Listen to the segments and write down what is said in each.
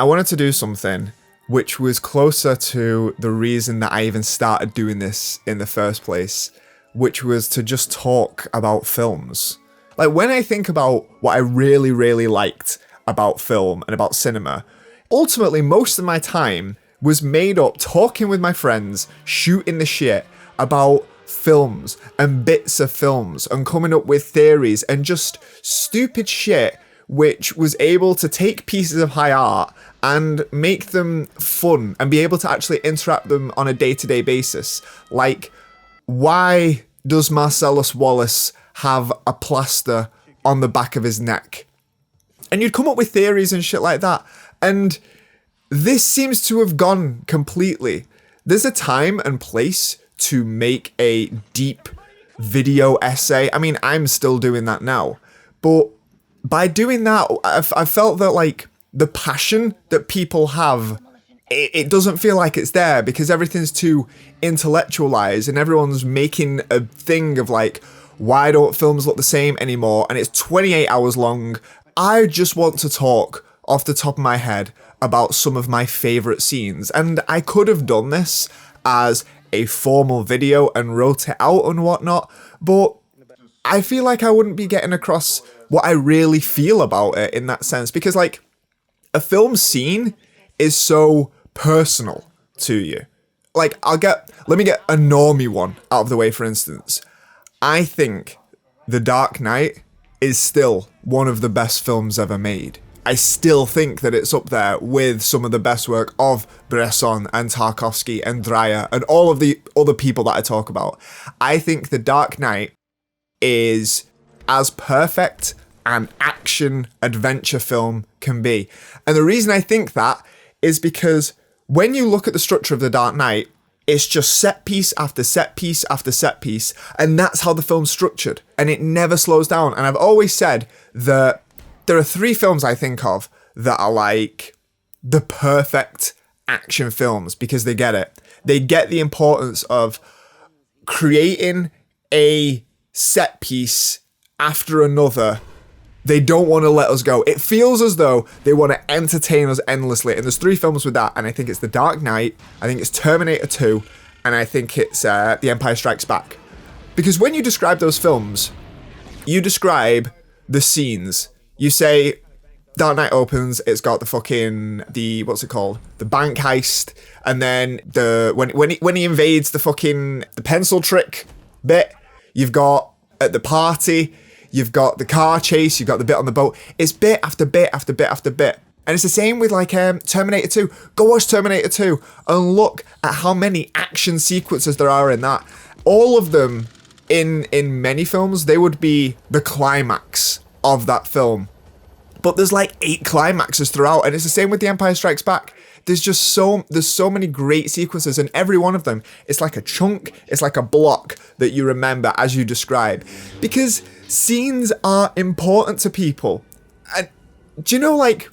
I wanted to do something which was closer to the reason that I even started doing this in the first place, which was to just talk about films. Like, when I think about what I really, really liked about film and about cinema, ultimately most of my time was made up talking with my friends, shooting the shit about films and bits of films and coming up with theories and just stupid shit which was able to take pieces of high art and make them fun and be able to actually interact them on a day-to-day basis. Like, why does Marcellus Wallace have a plaster on the back of his neck? And you'd come up with theories and shit like that. And this seems to have gone completely. There's a time and place to make a deep video essay. I mean, I'm still doing that now. But by doing that, I felt that, like, the passion that people have, it doesn't feel like it's there because everything's too intellectualized and everyone's making a thing of, like, why don't films look the same anymore? And it's 28 hours long. I just want to talk off the top of my head about some of my favorite scenes. And I could have done this as a formal video and wrote it out and whatnot, but I feel like I wouldn't be getting across what I really feel about it in that sense, because, like, a film scene is so personal to you. Like, let me get a normie one out of the way, for instance. I think The Dark Knight is still one of the best films ever made. I still think that it's up there with some of the best work of Bresson and Tarkovsky and Dreyer and all of the other people that I talk about. I think The Dark Knight is as perfect an action adventure film can be. And the reason I think that is because when you look at the structure of The Dark Knight, it's just set piece after set piece after set piece, and that's how the film's structured, and it never slows down. And I've always said that there are 3 films I think of that are like the perfect action films because they get it. They get the importance of creating a set piece after another. They don't want to let us go. It feels as though they want to entertain us endlessly. And there's 3 films with that. And I think it's The Dark Knight, I think it's Terminator 2, and I think it's The Empire Strikes Back. Because when you describe those films, you describe the scenes. You say, Dark Knight opens, it's got the what's it called? The bank heist. And then when he invades the pencil trick bit, you've got at the party, you've got the car chase, you've got the bit on the boat. It's bit after bit after bit after bit. And it's the same with like Terminator 2. Go watch Terminator 2 and look at how many action sequences there are in that. All of them, in many films, they would be the climax of that film. But there's like 8 climaxes throughout, and it's the same with The Empire Strikes Back. There's so many great sequences, and every one of them, it's like a chunk, it's like a block that you remember as you describe. Because scenes are important to people. And do you know, like,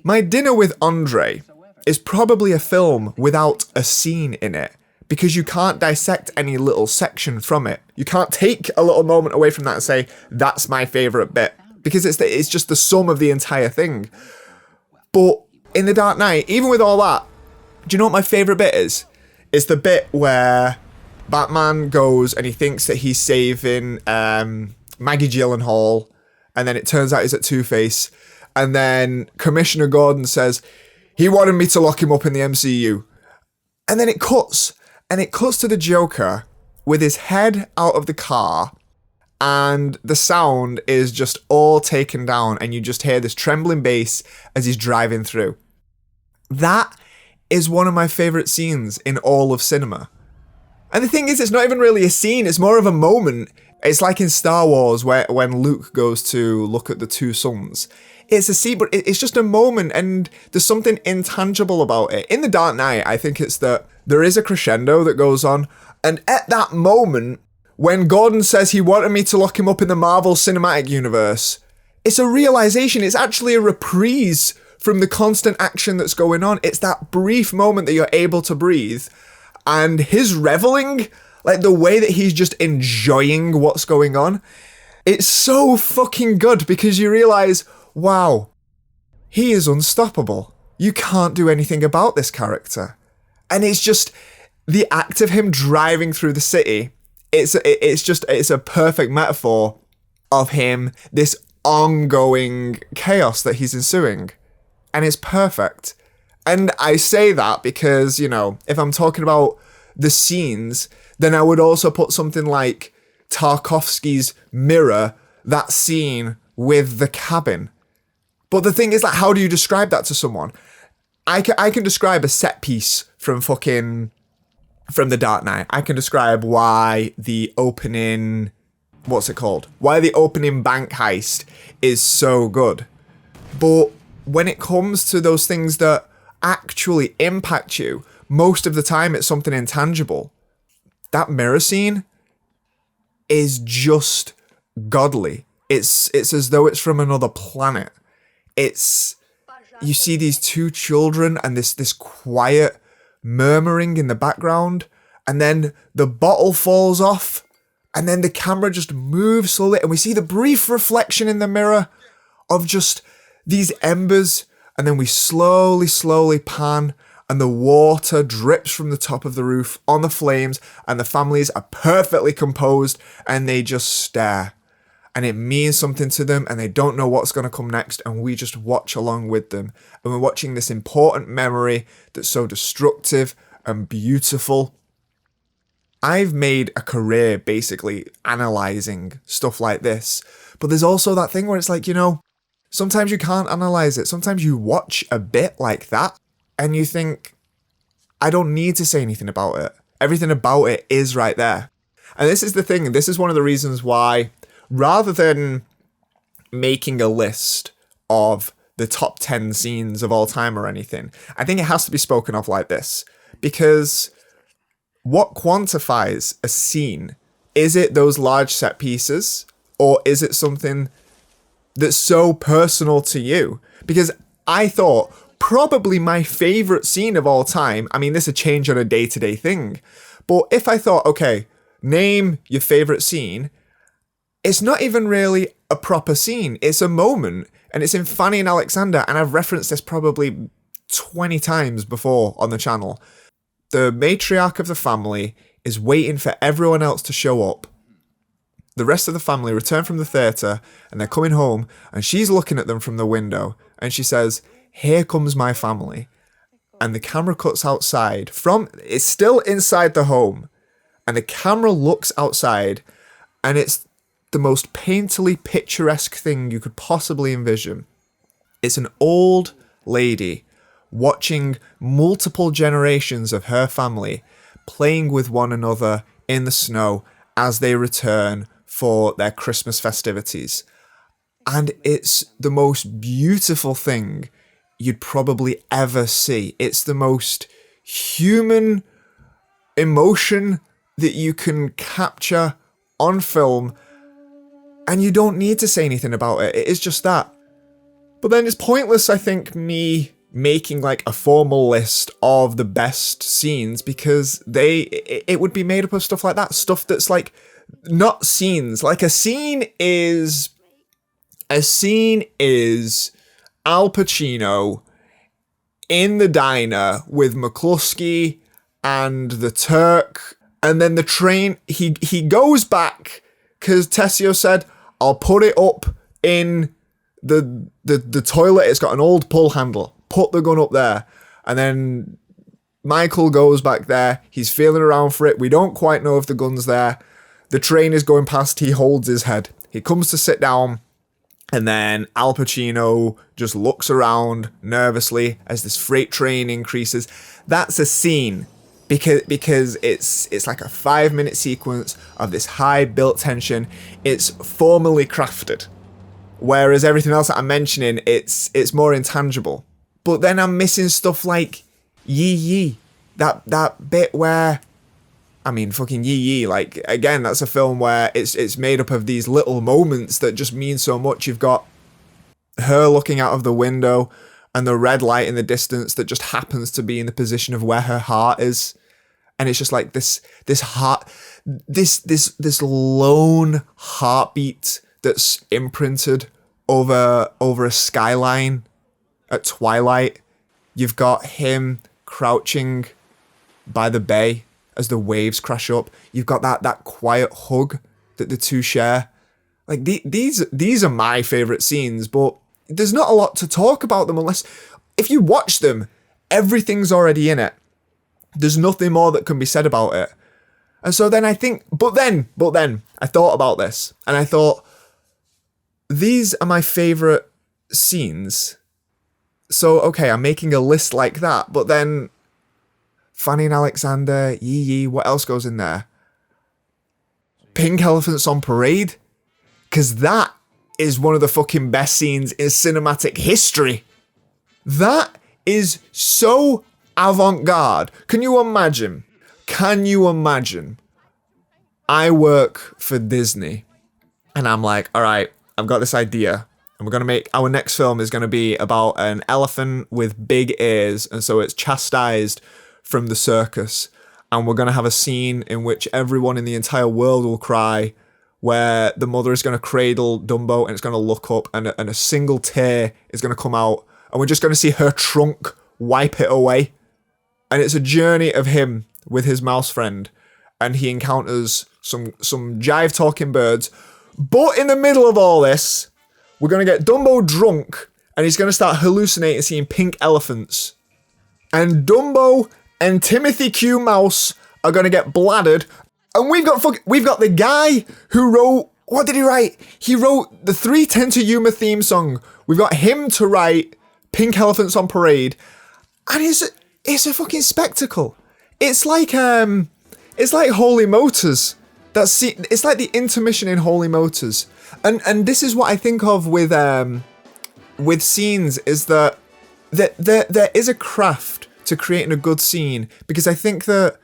My Dinner with Andre is probably a film without a scene in it, because you can't dissect any little section from it. You can't take a little moment away from that and say, that's my favourite bit, because it's just the sum of the entire thing. But in The Dark Knight, even with all that, do you know what my favourite bit is? It's the bit where Batman goes and he thinks that he's saving Maggie Gyllenhaal, and then it turns out he's at Two-Face, and then Commissioner Gordon says, he wanted me to lock him up in the MCU. And then it cuts to the Joker with his head out of the car, and the sound is just all taken down, and you just hear this trembling bass as he's driving through. That is one of my favourite scenes in all of cinema. And the thing is, it's not even really a scene, it's more of a moment. It's like in Star Wars when Luke goes to look at the 2 suns. It's a scene, but it's just a moment, and there's something intangible about it. In The Dark Knight, I think it's that there is a crescendo that goes on, and at that moment, when Gordon says he wanted me to lock him up in the Marvel Cinematic Universe, it's a realization, it's actually a reprise from the constant action that's going on. It's that brief moment that you're able to breathe, and his reveling, like the way that he's just enjoying what's going on, it's so fucking good, because you realize, wow, he is unstoppable. you can't do anything about this character. And it's just the act of him driving through the city. It's a perfect metaphor of him, this ongoing chaos that he's ensuing. And it's perfect. And I say that because, you know, if I'm talking about the scenes, then I would also put something like Tarkovsky's Mirror, that scene with the cabin. But the thing is, like, how do you describe that to someone? I can describe a set piece from The Dark Knight. I can describe why the opening, why the opening bank heist is so good. But when it comes to those things that actually impact you, most of the time it's something intangible. That mirror scene is just godly. It's as though it's from another planet. You see these two children and this quiet murmuring in the background, and then the bottle falls off, and then the camera just moves slowly, and we see the brief reflection in the mirror of just these embers, and then we slowly pan, and the water drips from the top of the roof on the flames, and the families are perfectly composed, and they just stare. And it means something to them, and they don't know what's going to come next, and we just watch along with them. And we're watching this important memory that's so destructive and beautiful. I've made a career basically analysing stuff like this, but there's also that thing where it's like, you know, sometimes you can't analyse it. Sometimes you watch a bit like that, and you think, I don't need to say anything about it. Everything about it is right there. And this is the thing, this is one of the reasons why, rather than making a list of the top 10 scenes of all time or anything, I think it has to be spoken of like this. Because what quantifies a scene? Is it those large set pieces? Or is it something that's so personal to you? Because I thought probably my favourite scene of all time, I mean, this would change on a day-to-day thing, but if I thought, okay, name your favourite scene, it's not even really a proper scene. It's a moment, and it's in Fanny and Alexander, and I've referenced this probably 20 times before on the channel. The matriarch of the family is waiting for everyone else to show up. The rest of the family return from the theatre, and they're coming home, and she's looking at them from the window, and she says, "Here comes my family." And the camera cuts outside it's still inside the home, and the camera looks outside, and it's the most painterly picturesque thing you could possibly envision. It's an old lady watching multiple generations of her family playing with one another in the snow as they return for their Christmas festivities. And it's the most beautiful thing you'd probably ever see. It's the most human emotion that you can capture on film, and you don't need to say anything about it. It is just that. But then it's pointless, I think, me making like a formal list of the best scenes, because it would be made up of stuff like that. Stuff that's like not scenes. Like a scene is Al Pacino in the diner with McCluskey and the Turk, and then the train, he goes back because Tessio said, "I'll put it up in the toilet. It's got an old pull handle. Put the gun up there." And then Michael goes back there. He's feeling around for it. We don't quite know if the gun's there. The train is going past. He holds his head. He comes to sit down. And then Al Pacino just looks around nervously as this freight train increases. That's a scene. Because it's like a 5-minute sequence of this high built tension. It's formally crafted. Whereas everything else that I'm mentioning, it's more intangible. But then I'm missing stuff like Yee Yee. That bit where, I mean, fucking Yee Yee, like, again, that's a film where it's made up of these little moments that just mean so much. You've got her looking out of the window and the red light in the distance that just happens to be in the position of where her heart is. And it's just like this lone heartbeat that's imprinted over a skyline at twilight. You've got him crouching by the bay as the waves crash up. You've got that quiet hug that the two share. Like these are my favorite scenes, but there's not a lot to talk about them unless if you watch them, everything's already in it. There's nothing more that can be said about it. And so then I think, but then I thought about this and I thought, these are my favorite scenes. So, okay, I'm making a list like that, but then Fanny and Alexander, Yee, what else goes in there? Pink Elephants on Parade? Because that is one of the fucking best scenes in cinematic history. That is so avant-garde. Can you imagine? I work for Disney and I'm like, all right, I've got this idea. And we're going to make, our next film is going to be about an elephant with big ears. And so it's chastised from the circus. And we're going to have a scene in which everyone in the entire world will cry, where the mother is going to cradle Dumbo and it's going to look up and a single tear is going to come out. And we're just going to see her trunk wipe it away. And it's a journey of him with his mouse friend. And he encounters some jive talking birds. But in the middle of all this, we're going to get Dumbo drunk and he's going to start hallucinating seeing pink elephants. And Dumbo and Timothy Q. Mouse are going to get bladdered. And we've got the guy who wrote, what did he write? He wrote the 3:10 to Yuma theme song. We've got him to write Pink Elephants on Parade. And it's a fucking spectacle. It's like Holy Motors. It's like the intermission in Holy Motors. And this is what I think of with scenes, is that there is a craft to creating a good scene, because I think that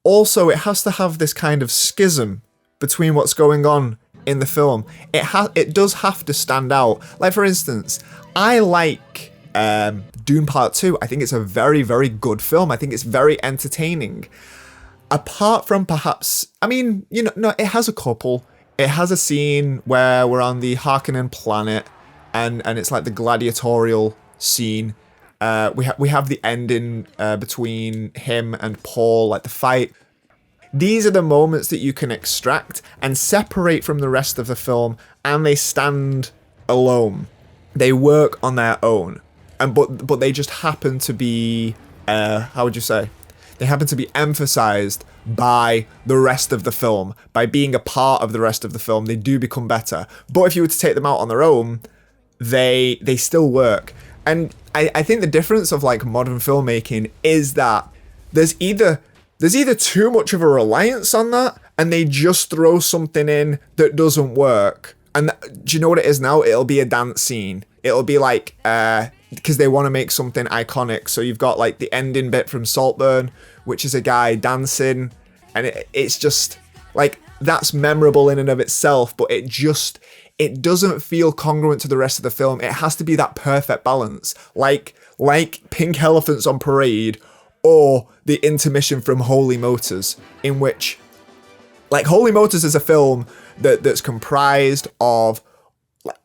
also it has to have this kind of schism between what's going on in the film. It does have to stand out. Like, for instance, I like Dune Part Two. I think it's a very, very good film. I think it's very entertaining. Apart from perhaps, I mean, no, it has a couple. It has a scene where we're on the Harkonnen planet, and it's like the gladiatorial scene. We have the ending between him and Paul, like the fight. These are the moments that you can extract and separate from the rest of the film, and they stand alone. They work on their own, but they just happen to be how would you say? They happen to be emphasized by the rest of the film. By being a part of the rest of the film, they do become better. But if you were to take them out on their own, they still work. And I think the difference of like modern filmmaking is that there's either too much of a reliance on that, and they just throw something in that doesn't work. And do you know what it is now? It'll be a dance scene. It'll be like, because they want to make something iconic. So you've got like the ending bit from Saltburn, which is a guy dancing, and it's just like, that's memorable in and of itself, but it doesn't feel congruent to the rest of the film. It has to be that perfect balance, like Pink Elephants on Parade, or the intermission from Holy Motors, in which, like, Holy Motors is a film that's comprised of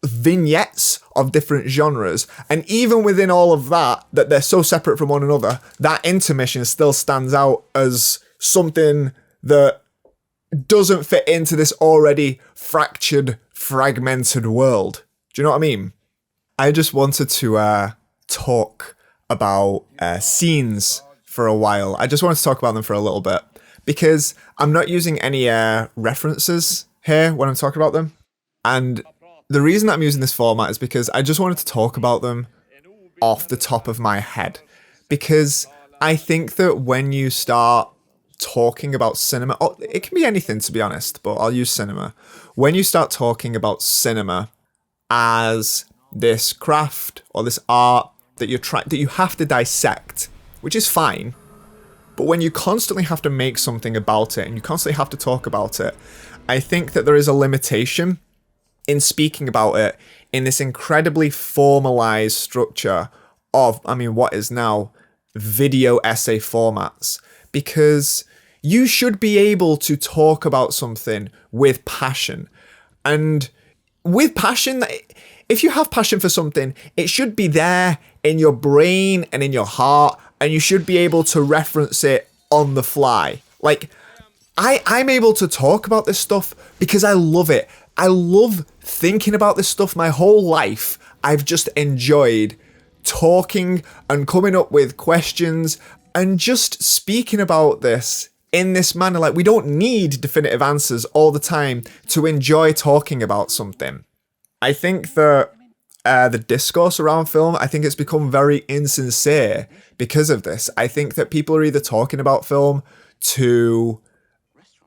vignettes of different genres, and even within all of that they're so separate from one another, that intermission still stands out as something that doesn't fit into this already fractured, fragmented world. Do you know what I mean? I just wanted to talk about scenes for a while. I just wanted to talk about them for a little bit, because I'm not using any references here when I'm talking about them. And the reason that I'm using this format is because I just wanted to talk about them off the top of my head. Because I think that when you start talking about cinema, or it can be anything to be honest, but I'll use cinema. When you start talking about cinema as this craft or this art that you have to dissect, which is fine, but when you constantly have to make something about it and you constantly have to talk about it, I think that there is a limitation in speaking about it in this incredibly formalized structure of, what is now video essay formats, because you should be able to talk about something with passion. And with passion, if you have passion for something, it should be there in your brain and in your heart, and you should be able to reference it on the fly. Like, I'm able to talk about this stuff because I love it. I love thinking about this stuff. My whole life, I've just enjoyed talking and coming up with questions and just speaking about this in this manner. Like, we don't need definitive answers all the time to enjoy talking about something. I think that the discourse around film, I think it's become very insincere because of this. I think that people are either talking about film to,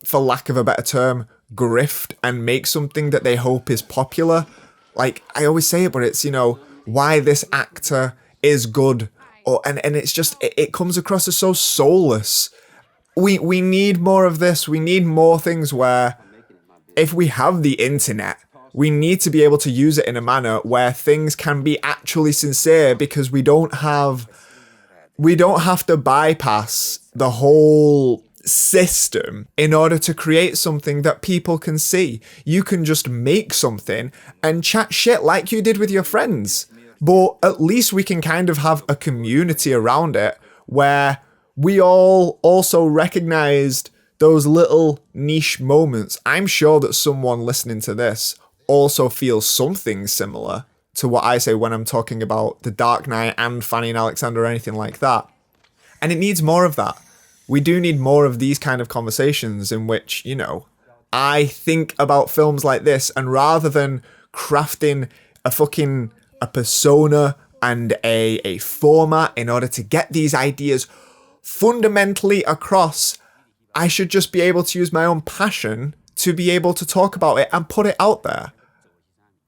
for lack of a better term, grift and make something that they hope is popular. Like, I always say it, but it's, you know, why this actor is good, or and it's just, it comes across as so soulless. We need more of this. We need more things where, if we have the internet, we need to be able to use it in a manner where things can be actually sincere, because we don't have to bypass the whole system in order to create something that people can see. You can just make something and chat shit like you did with your friends, but at least we can kind of have a community around it where we all also recognized those little niche moments. I'm sure that someone listening to this also feels something similar to what I say when I'm talking about The Dark Knight and Fanny and Alexander or anything like that. And it needs more of that. We do need more of these kind of conversations in which, you know, I think about films like this, and rather than crafting a persona and a format in order to get these ideas fundamentally across, I should just be able to use my own passion to be able to talk about it and put it out there.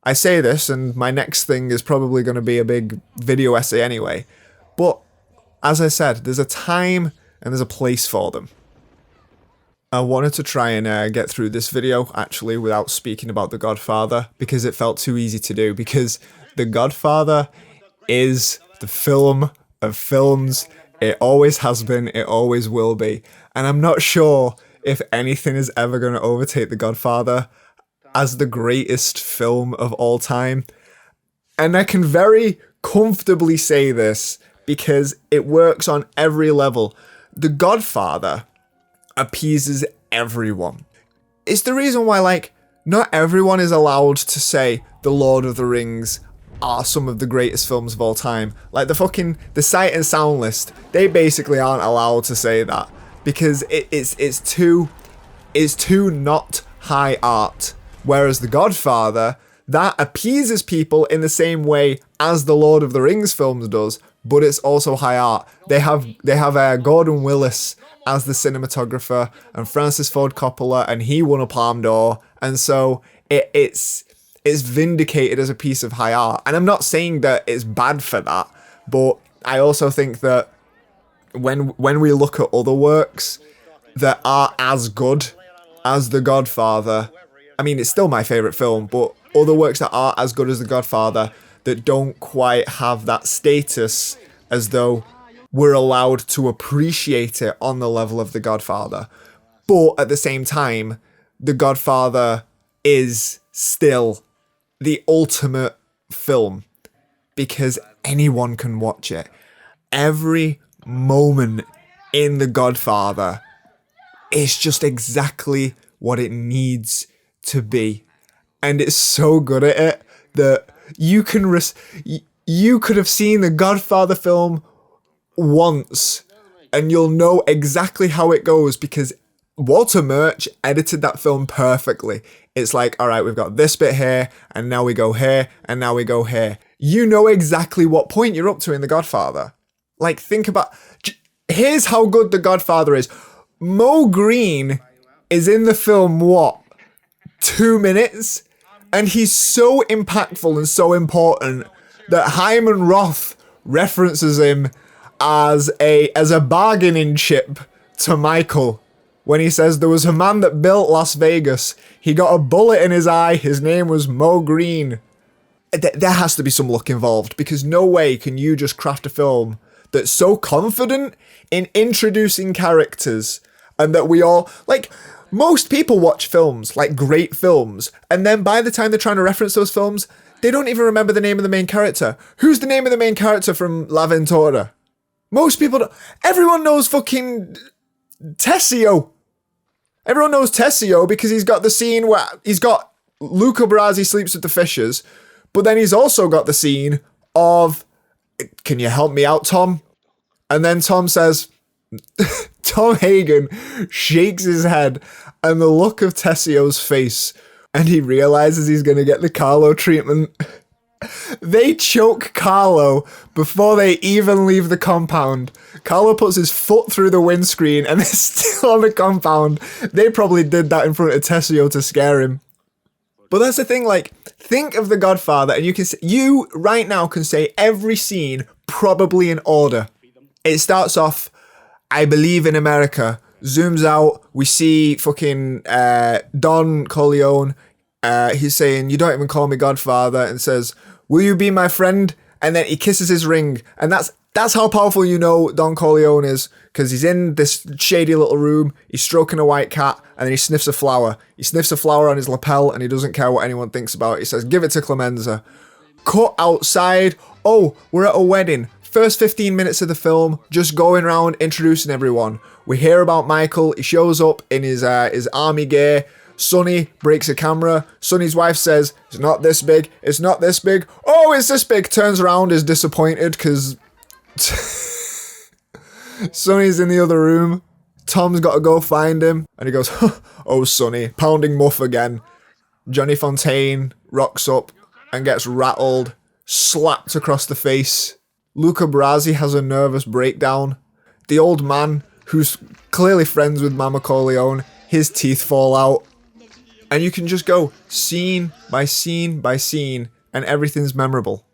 I say this, and my next thing is probably going to be a big video essay anyway, but as I said, there's a time and there's a place for them. I wanted to try and get through this video actually without speaking about The Godfather, because it felt too easy to do, because The Godfather is the film of films. It always has been, it always will be, and I'm not sure if anything is ever going to overtake The Godfather as the greatest film of all time. And I can very comfortably say this because it works on every level. The Godfather appeases everyone. It's the reason why, like, not everyone is allowed to say The Lord of the Rings are some of the greatest films of all time. Like, the Sight and Sound list, they basically aren't allowed to say that, because it's too not high art. Whereas The Godfather, that appeases people in the same way as the Lord of the Rings films does, but it's also high art. They have Gordon Willis as the cinematographer and Francis Ford Coppola, and he won a Palme d'Or, and so it's vindicated as a piece of high art. And I'm not saying that it's bad for that, but I also think that when we look at other works that are as good as The Godfather, I mean, it's still my favourite film, but other works that are as good as The Godfather that don't quite have that status as though we're allowed to appreciate it on the level of The Godfather. But at the same time, The Godfather is still the ultimate film because anyone can watch it. Every moment in The Godfather is just exactly what it needs to be, and it's so good at it that you could have seen the Godfather film once and you'll know exactly how it goes, because Walter Murch edited that film perfectly. It's like, all right, we've got this bit here, and now we go here, and now we go here. You know exactly what point you're up to in The Godfather. Like, think about, here's how good The Godfather is. Mo Green is in the film, 2 minutes, and he's so impactful and so important that Hyman Roth references him as a bargaining chip to Michael when he says there was a man that built Las Vegas. He got a bullet in his eye. His name was Mo Green. There has to be some luck involved, because no way can you just craft a film that's so confident in introducing characters, and that we all, like, most people watch films, like great films, and then by the time they're trying to reference those films, They don't even remember the name of the main character. Who's the name of the main character from L'Avventura? Most people don't. Everyone knows fucking Tessio. Everyone knows Tessio because he's got the scene where he's got Luca Brasi sleeps with the fishes, but then he's also got the scene of, can you help me out, Tom? And then Tom says, Tom Hagen shakes his head, and the look of Tessio's face, and he realizes he's going to get the Carlo treatment. They choke Carlo before they even leave the compound. Carlo puts his foot through the windscreen and they're still on the compound. They probably did that in front of Tessio to scare him. But that's the thing, like, think of The Godfather, and you right now can say every scene probably in order. It starts off, I believe in America, zooms out, we see fucking Don Corleone, he's saying, you don't even call me Godfather, and says, will you be my friend? And then he kisses his ring, and that's how powerful you know Don Corleone is, because he's in this shady little room, he's stroking a white cat, and then he sniffs a flower. He sniffs a flower on his lapel, and he doesn't care what anyone thinks about it. He says, give it to Clemenza. Cut outside. Oh, we're at a wedding. First 15 minutes of the film, just going around introducing everyone. We hear about Michael. He shows up in his army gear. Sonny breaks a camera. Sonny's wife says, it's not this big. It's not this big. Oh, it's this big. Turns around, is disappointed because Sonny's in the other room. Tom's got to go find him. And he goes, oh, Sonny, pounding muff again. Johnny Fontaine rocks up and gets rattled, slapped across the face. Luca Brasi has a nervous breakdown. The old man, who's clearly friends with Mama Corleone, his teeth fall out. And you can just go scene by scene by scene, and everything's memorable.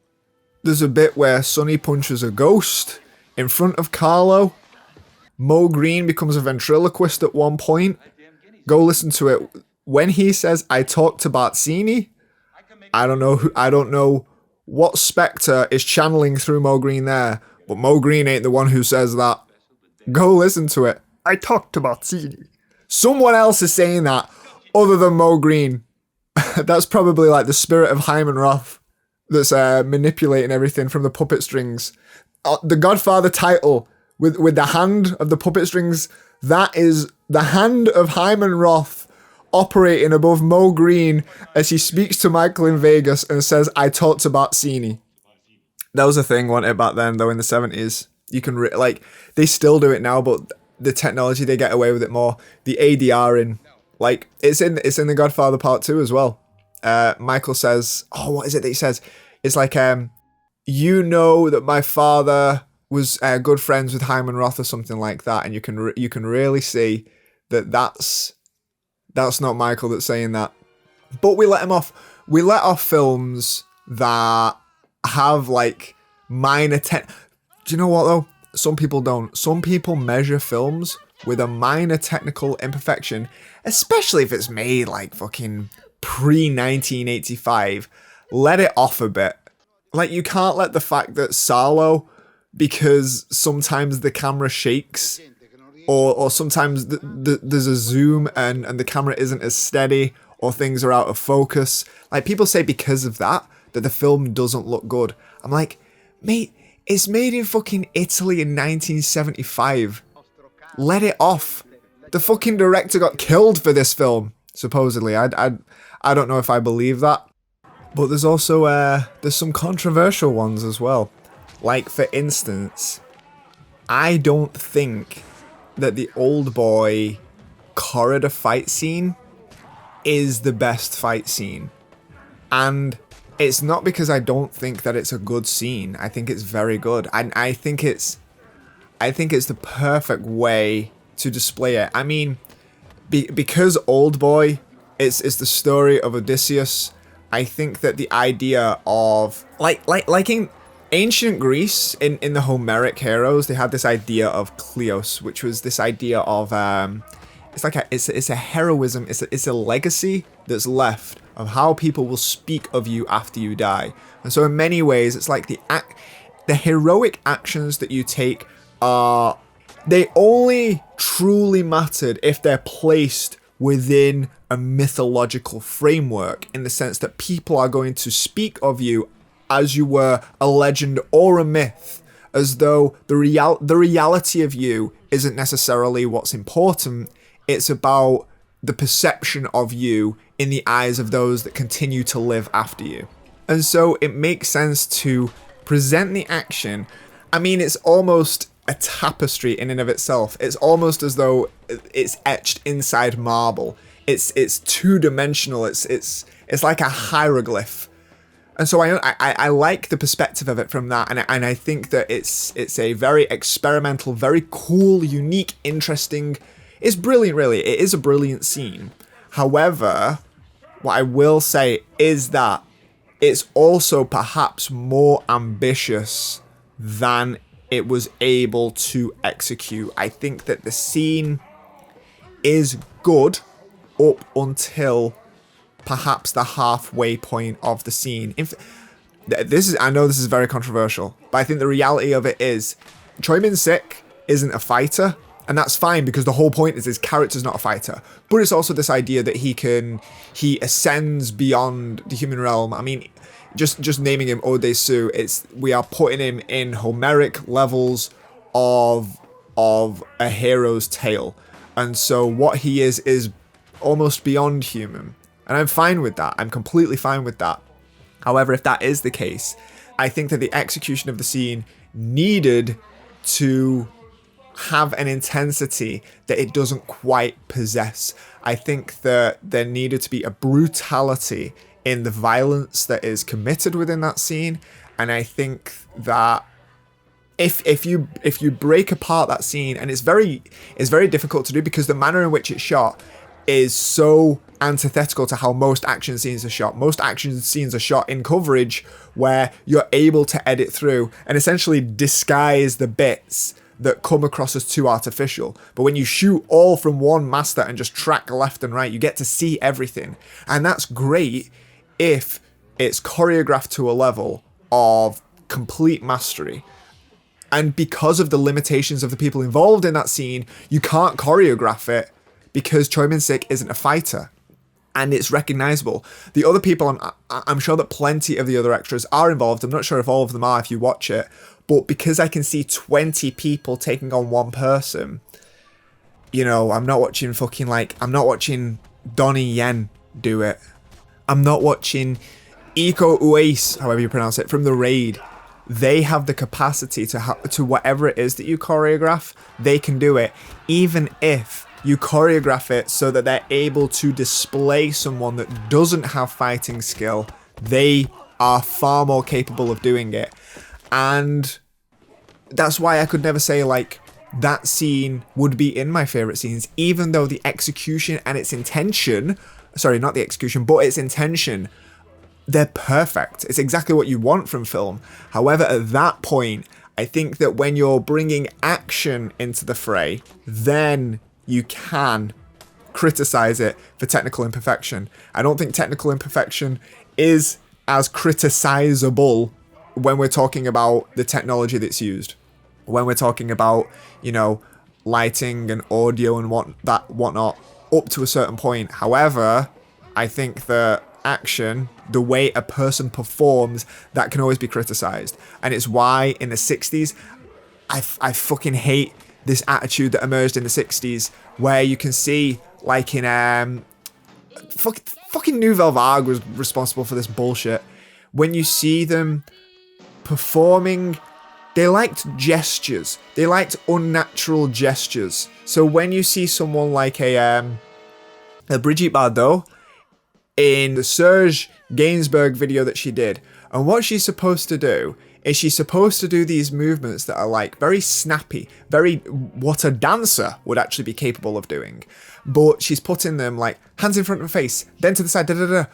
There's a bit where Sonny punches a ghost in front of Carlo. Mo Green becomes a ventriloquist at one point. Go listen to it. When he says, I talked to Barzini, I don't know what spectre is channeling through Mo Green there, but Mo Green ain't the one who says that. Go listen to it. I talked to Barzini. Someone else is saying that other than Mo Green. That's probably like the spirit of Hyman Roth that's manipulating everything from the puppet strings. The Godfather title with the hand of the puppet strings, that is the hand of Hyman Roth operating above Mo Green as he speaks to Michael in Vegas and says, I talked to Barzini. That was a thing, wasn't it, back then, though, in the 70s? You can, they still do it now, but the technology, they get away with it more. The ADR in, it's in The Godfather Part 2 as well. Michael says, what is it that he says? It's like, you know that my father was good friends with Hyman Roth or something like that, and you can really see that that's not Michael that's saying that. But we let him off. We let off films that have minor Do you know what though? Some people don't. Some people measure films with a minor technical imperfection, especially if it's made fucking pre-1985. Let it off a bit. You can't let the fact that Salo, because sometimes the camera shakes, or sometimes there's a zoom and the camera isn't as steady, or things are out of focus. People say because of that the film doesn't look good. I'm like, mate, it's made in fucking Italy in 1975. Let it off. The fucking director got killed for this film, supposedly. I don't know if I believe that. But there's also, there's some controversial ones as well. For instance, I don't think that the Oldboy corridor fight scene is the best fight scene. And it's not because I don't think that it's a good scene. I think it's very good. And I think it's the perfect way to display it. I mean, because Oldboy is the story of Odysseus, I think that the idea of like in ancient Greece, in the Homeric heroes, they had this idea of kleos, which was this idea of it's a heroism, it's a legacy that's left of how people will speak of you after you die. And so in many ways, it's like the heroic actions that you take they only truly mattered if they're placed within a mythological framework, in the sense that people are going to speak of you as you were a legend or a myth, as though the reality of you isn't necessarily what's important. It's about the perception of you in the eyes of those that continue to live after you. And so it makes sense to present the action. I mean, it's almost a tapestry in and of itself. It's almost as though it's etched inside marble. It's two-dimensional. It's like a hieroglyph. And so I like the perspective of it from that, and I think that it's a very experimental, very cool, unique, interesting. It's brilliant, really. It is a brilliant scene. However, what I will say is that it's also perhaps more ambitious than it was able to execute. I think that the scene is good up until perhaps the halfway point of the scene. I know this is very controversial, but I think the reality of it is Choi Min-sik isn't a fighter, and that's fine because the whole point is his character's not a fighter. But it's also this idea that he ascends beyond the human realm. I mean, just naming him Odesu, we are putting him in Homeric levels of a hero's tale. And so what he is almost beyond human. And I'm fine with that. I'm completely fine with that. However, if that is the case, I think that the execution of the scene needed to have an intensity that it doesn't quite possess. I think that there needed to be a brutality in the violence that is committed within that scene. And I think that if you break apart that scene, and it's very difficult to do because the manner in which it's shot is so antithetical to how most action scenes are shot. Most action scenes are shot in coverage where you're able to edit through and essentially disguise the bits that come across as too artificial. But when you shoot all from one master and just track left and right, you get to see everything. And that's great if it's choreographed to a level of complete mastery. And because of the limitations of the people involved in that scene, you can't choreograph it because Choi Min-sik isn't a fighter. And it's recognizable. The other people, I'm sure that plenty of the other extras are involved. I'm not sure if all of them are if you watch it. But because I can see 20 people taking on one person, you know, I'm not watching Donnie Yen do it. I'm not watching Iko Uwais, however you pronounce it, from The Raid. They have the capacity to whatever it is that you choreograph, they can do it. Even if you choreograph it so that they're able to display someone that doesn't have fighting skill, they are far more capable of doing it. And that's why I could never say, like, that scene would be in my favourite scenes, even though the execution and its intention, sorry, not the execution, but its intention, they're perfect. It's exactly what you want from film. However, at that point, I think that when you're bringing action into the fray, then you can criticize it for technical imperfection. I don't think technical imperfection is as criticizable when we're talking about the technology that's used. When we're talking about, you know, lighting and audio and whatnot, up to a certain point. However, I think that action, the way a person performs, that can always be criticized. And it's why in the 60s, I fucking hate this attitude that emerged in the 60s, where you can see, like in fucking Nouvelle Vague was responsible for this bullshit. When you see them performing, they liked gestures. They liked unnatural gestures. So when you see someone like a Brigitte Bardot in the Serge Gainsbourg video that she did, and what she's supposed to do is she's supposed to do these movements that are like very snappy, very what a dancer would actually be capable of doing. But she's putting them like hands in front of her face, then to the side, da da da.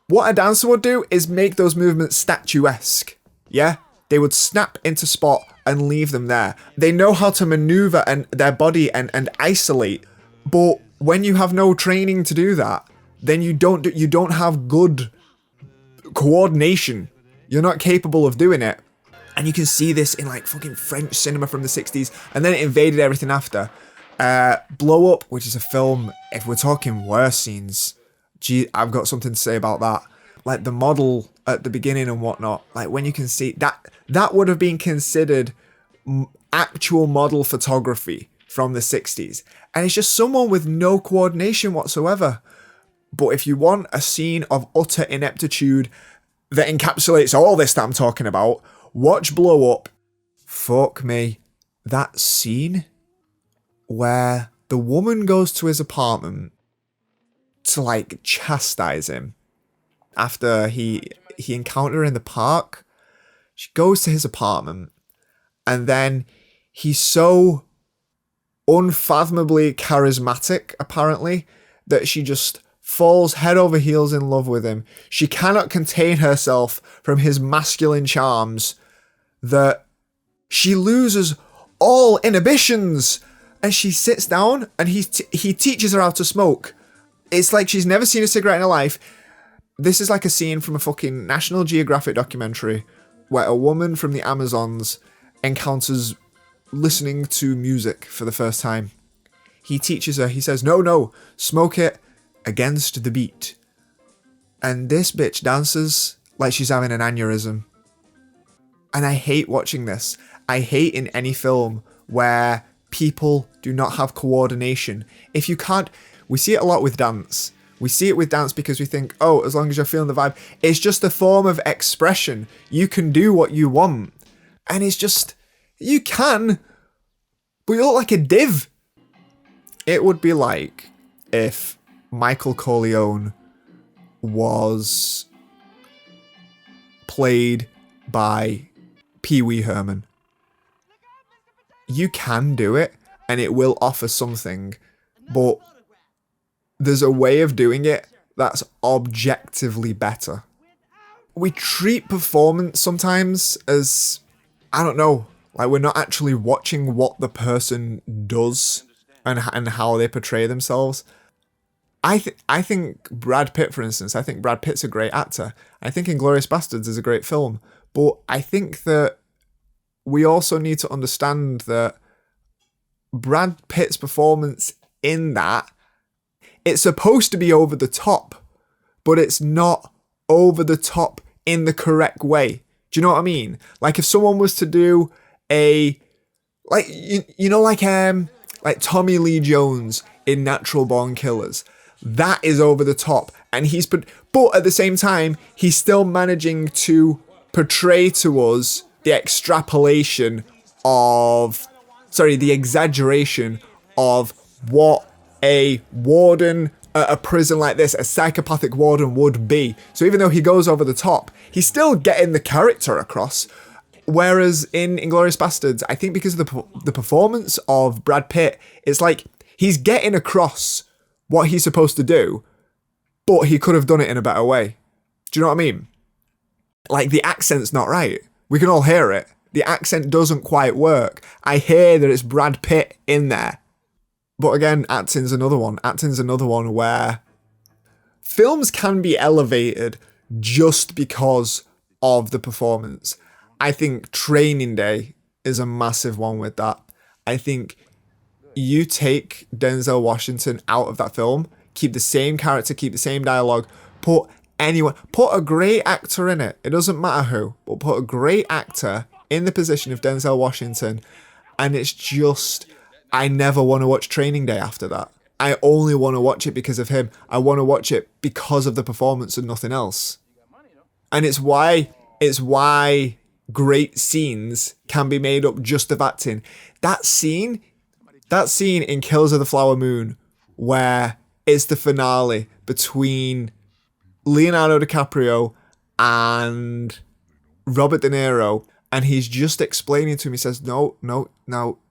What a dancer would do is make those movements statuesque. Yeah? They would snap into spot and leave them there. They know how to maneuver and their body and isolate. But when you have no training to do that, then you don't have good coordination. You're not capable of doing it. And you can see this in like fucking French cinema from the 60s, and then it invaded everything after. Blow Up, which is a film, if we're talking worse scenes, gee, I've got something to say about that. Like the model at the beginning and whatnot, like when you can see that would have been considered actual model photography from the 60s. And it's just someone with no coordination whatsoever. But if you want a scene of utter ineptitude that encapsulates all this that I'm talking about, watch Blow Up. Fuck me. That scene where the woman goes to his apartment to like chastise him after he encountered her in the park. She goes to his apartment and then he's so unfathomably charismatic, apparently, that she just falls head over heels in love with him. She cannot contain herself from his masculine charms, that she loses all inhibitions, and she sits down and he teaches her how to smoke. It's like she's never seen a cigarette in her life. This is like a scene from a fucking National Geographic documentary where a woman from the Amazons encounters listening to music for the first time. He teaches her, he says, no, smoke it against the beat. And this bitch dances like she's having an aneurysm. And I hate watching this. I hate in any film where people do not have coordination. If you can't, we see it a lot with dance. We see it with dance because we think, oh, as long as you're feeling the vibe, it's just a form of expression. You can do what you want. And it's just, you can, but you look like a div. It would be like if Michael Corleone was played by Pee Wee Herman. You can do it, and it will offer something, but there's a way of doing it that's objectively better. We treat performance sometimes as, I don't know, like we're not actually watching what the person does and how they portray themselves. I think Brad Pitt, for instance, I think Brad Pitt's a great actor. I think Inglorious Basterds is a great film. But I think that we also need to understand that Brad Pitt's performance in that, it's supposed to be over the top, but it's not over the top in the correct way. Do you know what I mean? Like if someone was to do a, like, like Tommy Lee Jones in Natural Born Killers, that is over the top. And but at the same time, he's still managing to portray to us the extrapolation of, the exaggeration of what a warden at a prison like this, a psychopathic warden would be. So even though he goes over the top, he's still getting the character across. Whereas in Inglorious Basterds, I think because of the performance of Brad Pitt, it's like he's getting across what he's supposed to do, but he could have done it in a better way. Do you know what I mean? Like the accent's not right. We can all hear it. The accent doesn't quite work. I hear that it's Brad Pitt in there. But again, acting's another one. Acting's another one where films can be elevated just because of the performance. I think Training Day is a massive one with that. I think you take Denzel Washington out of that film, keep the same character, keep the same dialogue, put a great actor in it. It doesn't matter who, but put a great actor in the position of Denzel Washington, and it's just, I never want to watch Training Day after that. I only want to watch it because of him. I want to watch it because of the performance and nothing else. And it's why great scenes can be made up just of acting. That scene in Killers of the Flower Moon, where it's the finale between Leonardo DiCaprio and Robert De Niro, and he's just explaining to him, he says, no,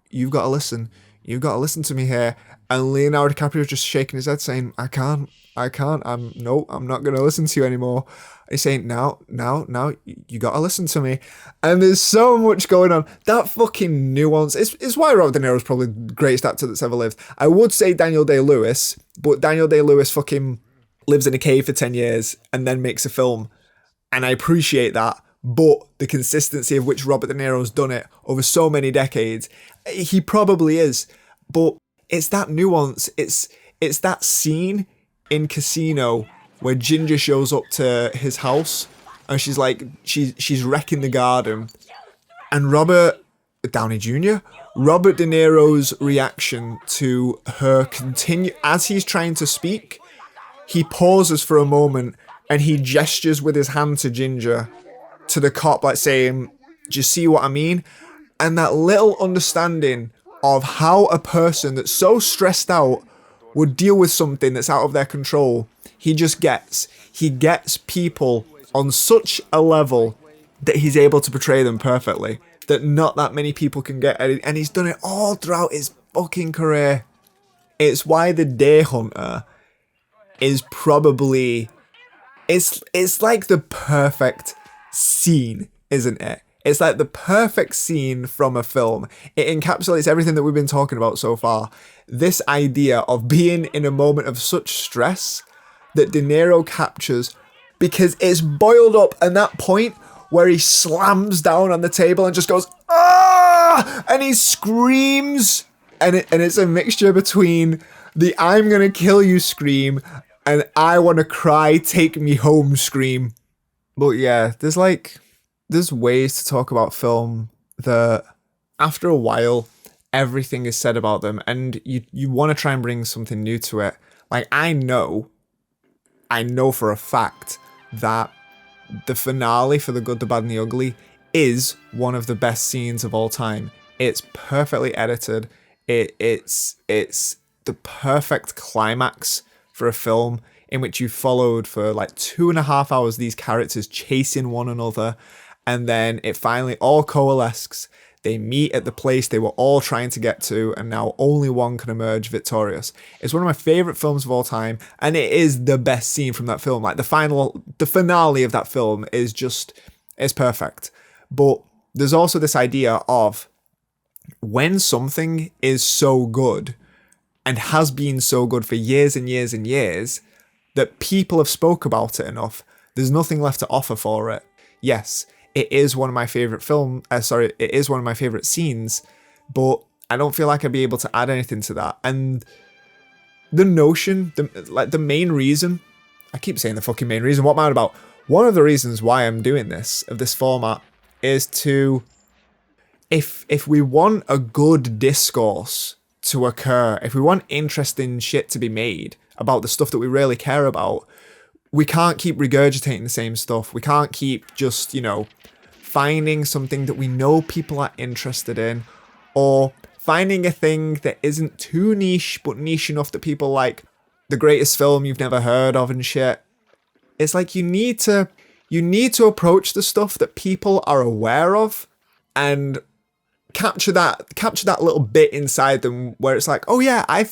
you've got to listen. You've got to listen to me here. And Leonardo DiCaprio just shaking his head saying, I can't, I'm not going to listen to you anymore. He's saying, now, you got to listen to me. And there's so much going on. That fucking nuance is why Robert De Niro is probably the greatest actor that's ever lived. I would say Daniel Day-Lewis, but Daniel Day-Lewis fucking lives in a cave for 10 years and then makes a film. And I appreciate that. But the consistency of which Robert De Niro's done it over so many decades, he probably is. But it's that nuance. It's that scene in Casino where Ginger shows up to his house and she's like, she's wrecking the garden. And Robert Downey Jr., Robert De Niro's reaction to her continue, as he's trying to speak, he pauses for a moment and he gestures with his hand to Ginger, to the cop, like saying, do you see what I mean? And that little understanding of how a person that's so stressed out would deal with something that's out of their control, he gets people on such a level that he's able to portray them perfectly, that not that many people can get, and he's done it all throughout his fucking career. It's why The Day Hunter is probably, it's like the perfect scene, isn't it? It's like the perfect scene from a film. It encapsulates everything that we've been talking about so far. This idea of being in a moment of such stress that De Niro captures, because it's boiled up, and that point where he slams down on the table and just goes, ah! And he screams. And it's a mixture between the I'm gonna kill you scream and I wanna cry, take me home scream. But yeah, there's ways to talk about film that after a while, everything is said about them and you want to try and bring something new to it. Like, I know for a fact that the finale for The Good, the Bad and the Ugly is one of the best scenes of all time. It's perfectly edited. It's the perfect climax for a film in which you followed for like 2.5 hours these characters chasing one another, and then it finally all coalesces. They meet at the place they were all trying to get to, and now only one can emerge victorious. It's one of my favourite films of all time, and it is the best scene from that film. Like, the finale of that film is it's perfect. But there's also this idea of when something is so good, and has been so good for years and years and years, that people have spoke about it enough, there's nothing left to offer for it. Yes, it is one of my favourite it is one of my favourite scenes, but I don't feel like I'd be able to add anything to that. And the notion, the main reason, I keep saying the fucking main reason, what am I on about? One of the reasons why I'm doing this format, is to, if we want a good discourse to occur, if we want interesting shit to be made about the stuff that we really care about, we can't keep regurgitating the same stuff. We can't keep just, finding something that we know people are interested in, or finding a thing that isn't too niche, but niche enough that people like the greatest film you've never heard of and shit. It's like you need to approach the stuff that people are aware of and capture that little bit inside them where it's like, oh yeah, I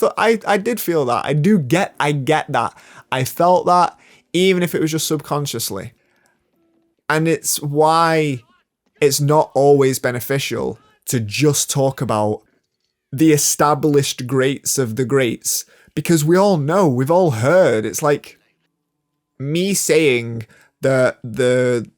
did feel that. I get that. I felt that, even if it was just subconsciously. And it's why it's not always beneficial to just talk about the established greats of the greats, because we all know, we've all heard. It's like me saying that the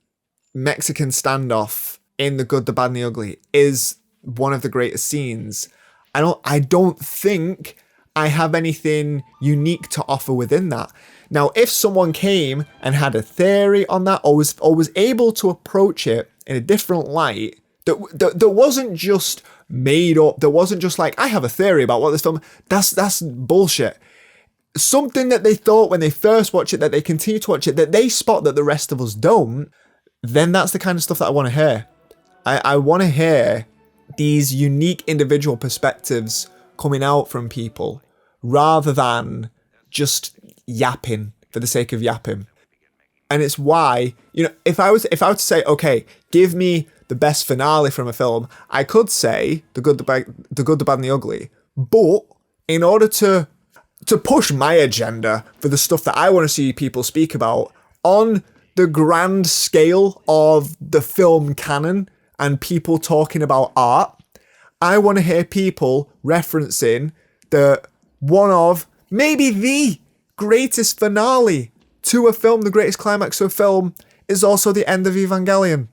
Mexican standoff in The Good, the Bad and the Ugly is one of the greatest scenes. I don't think I have anything unique to offer within that. Now, if someone came and had a theory on that, or was able to approach it in a different light, that wasn't just made up, that wasn't just like, I have a theory about what this film, that's bullshit. Something that they thought when they first watch it, that they continue to watch it, that they spot that the rest of us don't, then that's the kind of stuff that I want to hear. I want to hear these unique individual perspectives coming out from people, rather than just yapping for the sake of yapping. And it's why, if I was to say, okay, give me the best finale from a film, I could say The Good, the Bad and the Ugly. But in order to push my agenda for the stuff that I want to see people speak about on the grand scale of the film canon and people talking about art, I want to hear people referencing that one of, maybe the greatest finale to a film, the greatest climax to a film, is also the end of Evangelion.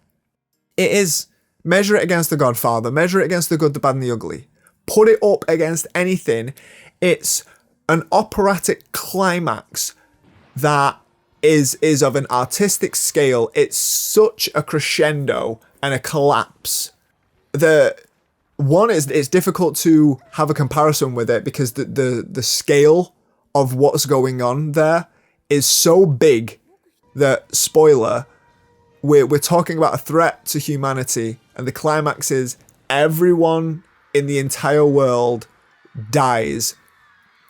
It is. Measure it against The Godfather, measure it against The Good, the Bad and the Ugly. put it up against anything, it's an operatic climax that is of an artistic scale. It's such a crescendo and a collapse. It's difficult to have a comparison with it because the scale of what's going on there is so big that, spoiler, we're talking about a threat to humanity, and the climax is everyone in the entire world dies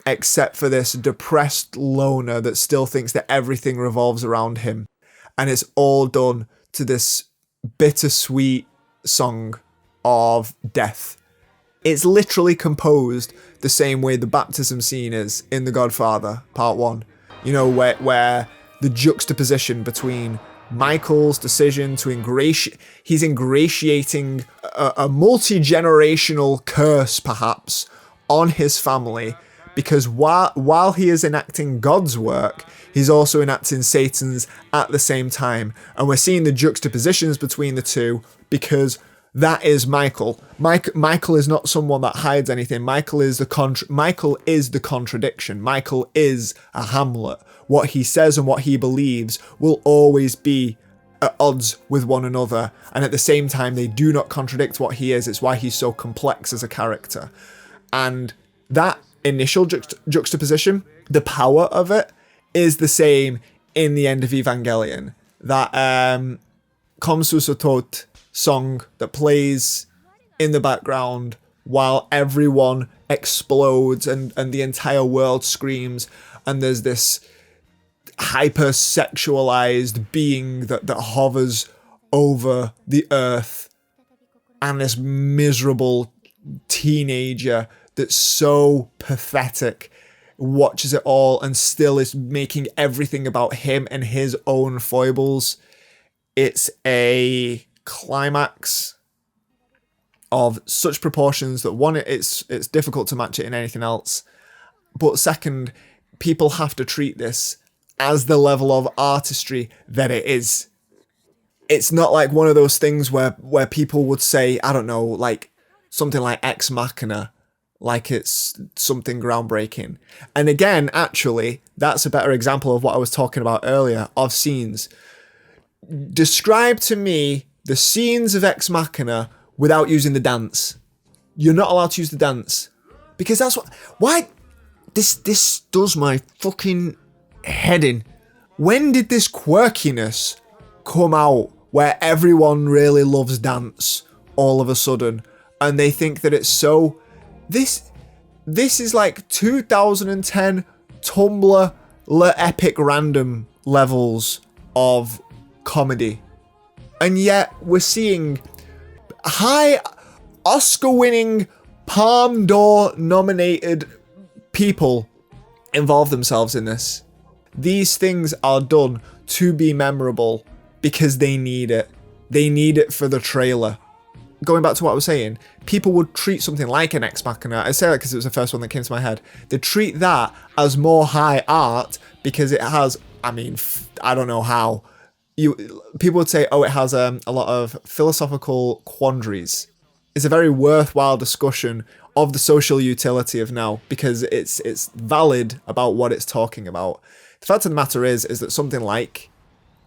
except for this depressed loner that still thinks that everything revolves around him. And it's all done to this bittersweet song of death. It's literally composed the same way the baptism scene is in The Godfather, Part 1. You know, where the juxtaposition between Michael's decision to he's ingratiating a multi-generational curse, perhaps, on his family, because while he is enacting God's work, he's also enacting Satan's at the same time. And we're seeing the juxtapositions between the two because that is Michael. Michael is not someone that hides anything. Michael is the contradiction. Michael is a Hamlet. What he says and what he believes will always be at odds with one another. And at the same time, they do not contradict what he is. It's why he's so complex as a character. And that initial juxtaposition, the power of it, is the same in the End of Evangelion. That Komsusotot song that plays in the background while everyone explodes and the entire world screams, and there's this hyper-sexualized being that hovers over the earth, and this miserable teenager that's so pathetic watches it all and still is making everything about him and his own foibles. It's a climax of such proportions that, one, it's difficult to match it in anything else, but second, people have to treat this as the level of artistry that it is. It's not like one of those things where people would say, I don't know, like something like Ex Machina, like it's something groundbreaking. And again, actually, that's a better example of what I was talking about earlier, of scenes. Describe to me the scenes of Ex Machina without using the dance. You're not allowed to use the dance. Because that's why this does my fucking head in. When did this quirkiness come out where everyone really loves dance all of a sudden? And they think that it's so... This is like 2010 Tumblr epic random levels of comedy. And yet we're seeing high Oscar-winning, Palme d'Or nominated people involve themselves in this. These things are done to be memorable because they need it. They need it for the trailer. Going back to what I was saying, people would treat something like an Ex Machina, I say that because it was the first one that came to my head, they treat that as more high art because it has, I mean, I don't know how, people would say, oh, it has a lot of philosophical quandaries. It's a very worthwhile discussion of the social utility of now because it's valid about what it's talking about. The fact of the matter is that something like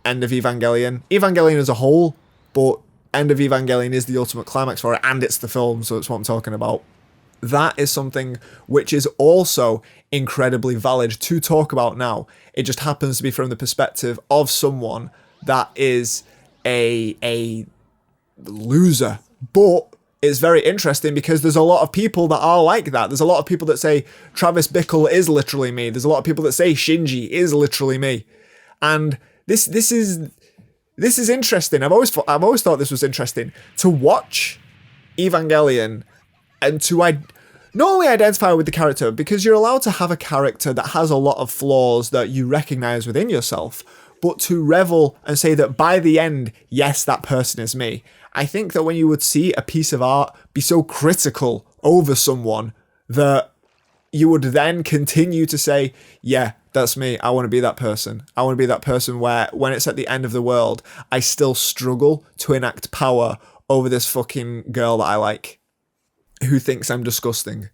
End of Evangelion as a whole, but End of Evangelion is the ultimate climax for it, and it's the film, so it's what I'm talking about. That is something which is also incredibly valid to talk about now. It just happens to be from the perspective of someone that is a loser. But it's very interesting because there's a lot of people that are like that. There's a lot of people that say Travis Bickle is literally me. There's a lot of people that say Shinji is literally me. And this is interesting. I've always thought this was interesting to watch Evangelion and to not only identify with the character, because you're allowed to have a character that has a lot of flaws that you recognize within yourself, but to revel and say that by the end, yes, that person is me. I think that when you would see a piece of art be so critical over someone that you would then continue to say, yeah, that's me. I want to be that person. I want to be that person where when it's at the end of the world, I still struggle to enact power over this fucking girl that I like. who thinks I'm disgusting.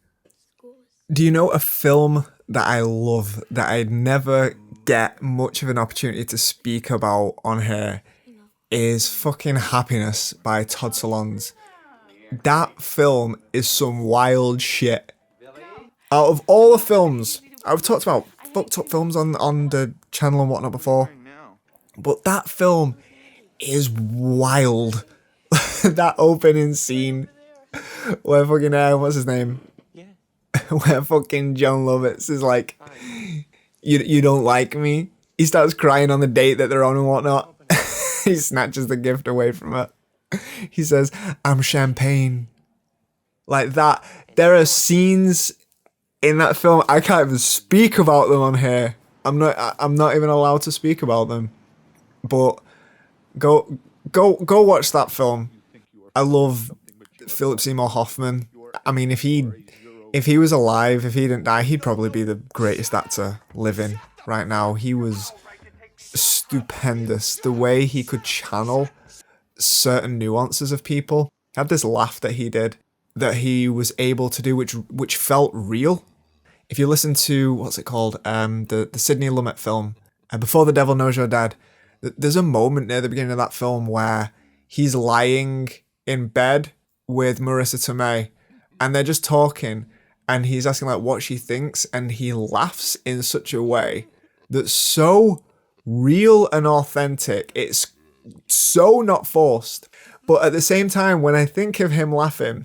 Do you know a film that I love that I'd never get much of an opportunity to speak about on here is fucking Happiness by Todd Solondz. That film is some wild shit. Out of all the films, I've talked about fucked up films on the channel and whatnot before, but that film is wild. That opening scene where fucking, what's his name? Where fucking John Lovitz is like, you don't like me? He starts crying on the date that they're on and whatnot. He snatches the gift away from her. He says, I'm champagne. Like that. There are scenes in that film, I can't even speak about them on here. I'm not even allowed to speak about them. But go watch that film. I love Philip Seymour Hoffman. I mean, if he was alive, if he didn't die, he'd probably be the greatest actor living right now. He was stupendous. The way he could channel certain nuances of people. He had this laugh that he did that he was able to do, which felt real. If you listen to, what's it called, the Sidney Lumet film, Before the Devil Knows You're Dead, there's a moment near the beginning of that film where he's lying in bed with Marissa Tomei, and they're just talking, and he's asking like what she thinks, and he laughs in such a way that's so real and authentic. It's so not forced. But at the same time, when I think of him laughing,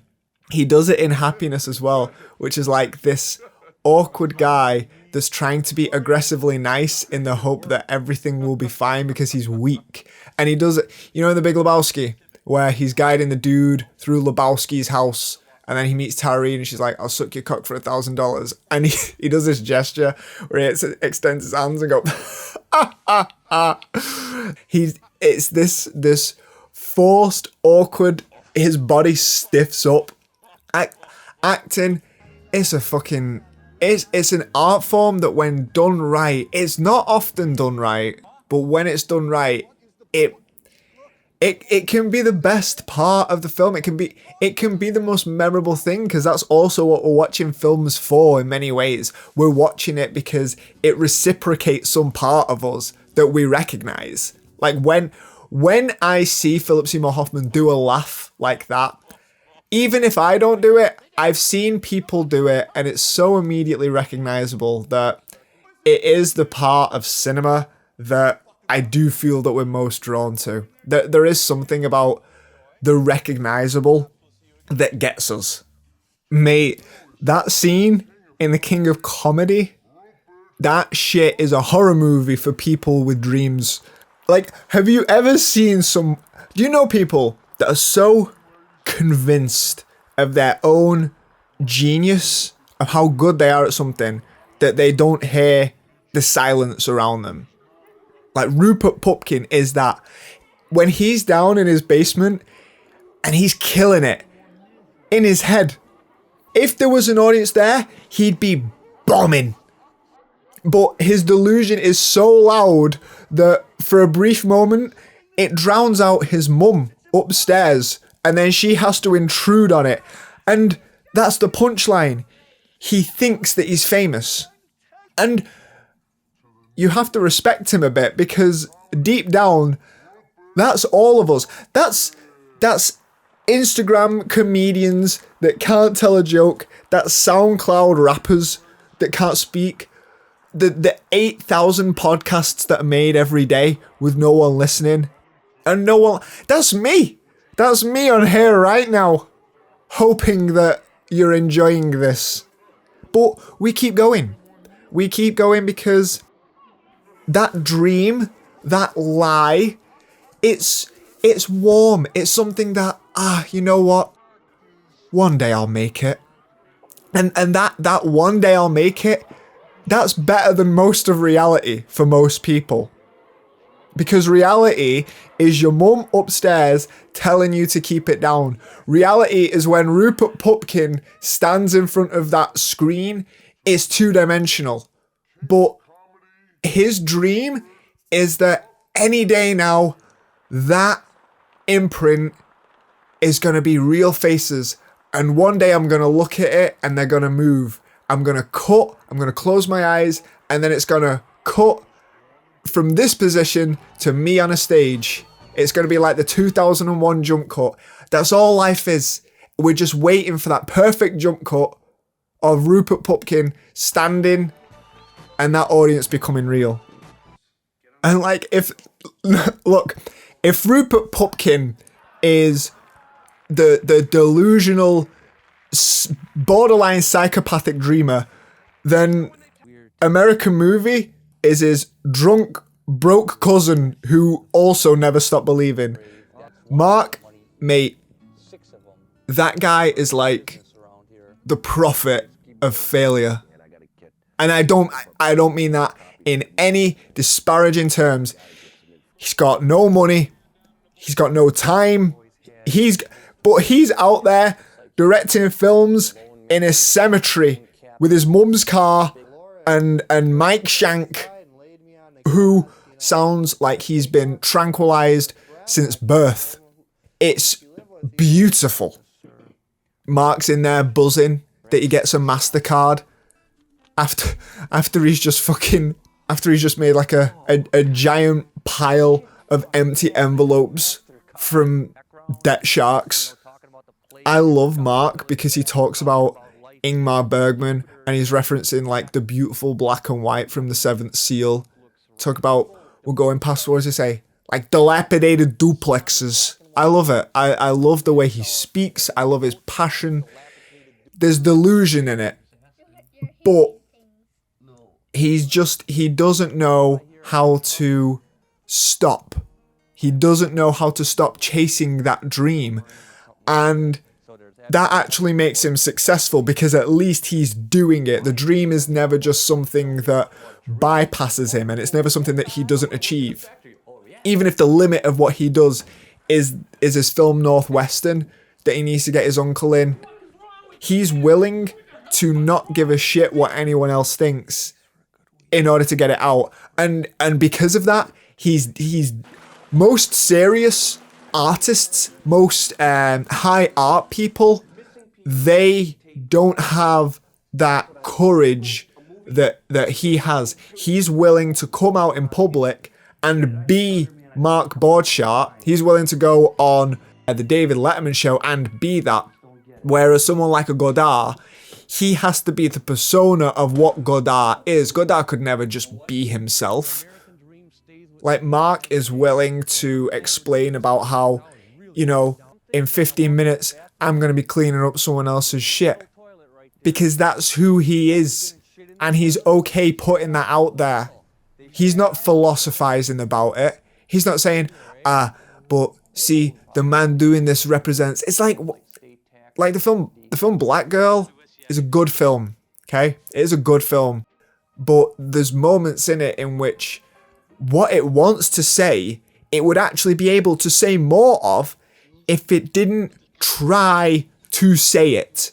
he does it in Happiness as well, which is like this awkward guy that's trying to be aggressively nice in the hope that everything will be fine because he's weak. And he does it, you know, in The Big Lebowski, where he's guiding the dude through Lebowski's house, and then he meets Tyree and she's like, I'll suck your cock for $1,000. And he does this gesture where he extends his hands and go, it's this forced, awkward, his body stiffs up. Acting, it's an art form that when done right, it's not often done right, but when it's done right, it can be the best part of the film. It can be the most memorable thing, because that's also what we're watching films for in many ways. We're watching it because it reciprocates some part of us that we recognize. Like when I see Philip Seymour Hoffman do a laugh like that, even if I don't do it, I've seen people do it, and it's so immediately recognizable that it is the part of cinema that I do feel that we're most drawn to. There is something about the recognizable that gets us. Mate, that scene in The King of Comedy, that shit is a horror movie for people with dreams. Like, have you ever seen do you know people that are so convinced of their own genius, of how good they are at something, that they don't hear the silence around them? Like Rupert Pupkin is that. When he's down in his basement and he's killing it in his head, if there was an audience there, he'd be bombing. But his delusion is so loud that for a brief moment, it drowns out his mum upstairs, and then she has to intrude on it. And that's the punchline. He thinks that he's famous. And you have to respect him a bit, because deep down, that's all of us. That's Instagram comedians that can't tell a joke. That's SoundCloud rappers that can't speak. The 8,000 podcasts that are made every day with no one listening. And no one... That's me. That's me on here right now, hoping that you're enjoying this. But we keep going. We keep going because that dream, that lie, it's warm. It's something that, you know what? One day I'll make it. And that one day I'll make it, that's better than most of reality for most people. Because reality is your mum upstairs telling you to keep it down. Reality is when Rupert Pupkin stands in front of that screen, it's two-dimensional. But his dream is that any day now, that imprint is going to be real faces And one day I'm going to look at it and they're going to move. I'm going to cut, I'm going to close my eyes, and then it's going to cut from this position to me on a stage. It's going to be like the 2001 jump cut. That's all life is. We're just waiting for that perfect jump cut of Rupert Pupkin standing and that audience becoming real. And like, if Rupert Pupkin is the delusional, borderline psychopathic dreamer, then American Movie is his drunk, broke cousin who also never stopped believing. Mark, mate, that guy is like the prophet of failure. And I don't mean that in any disparaging terms. He's got no money. He's got no time. But he's out there directing films in a cemetery with his mum's car and Mike Shank, who sounds like he's been tranquilized since birth. It's beautiful. Mark's in there buzzing that he gets a MasterCard after he's just made like a giant pile of empty envelopes from debt sharks. I love Mark because he talks about Ingmar Bergman and he's referencing like the beautiful black and white from the Seventh Seal. Talk about, we're going past, what does he say? Like dilapidated duplexes. I love it. I love the way he speaks. I love his passion. There's delusion in it. But he doesn't know how to stop. He doesn't know how to stop chasing that dream. And that actually makes him successful because at least he's doing it. The dream is never just something that bypasses him and it's never something that he doesn't achieve. Even if the limit of what he does is his film Northwestern that he needs to get his uncle in, he's willing to not give a shit what anyone else thinks in order to get it out. And because of that, he's most serious artists, most high art people, they don't have that courage that he has. He's willing to come out in public and be Mark Borchardt. He's willing to go on the David Letterman show and be that. Whereas someone like a Godard, he has to be the persona of what Godard is. Godard could never just be himself. Like, Mark is willing to explain about how, in 15 minutes, I'm going to be cleaning up someone else's shit. Because that's who he is. And he's okay putting that out there. He's not philosophizing about it. He's not saying, but see, the man doing this represents... It's like the film Black Girl is a good film, okay? It is a good film. But there's moments in it in which what it wants to say, it would actually be able to say more of if it didn't try to say it.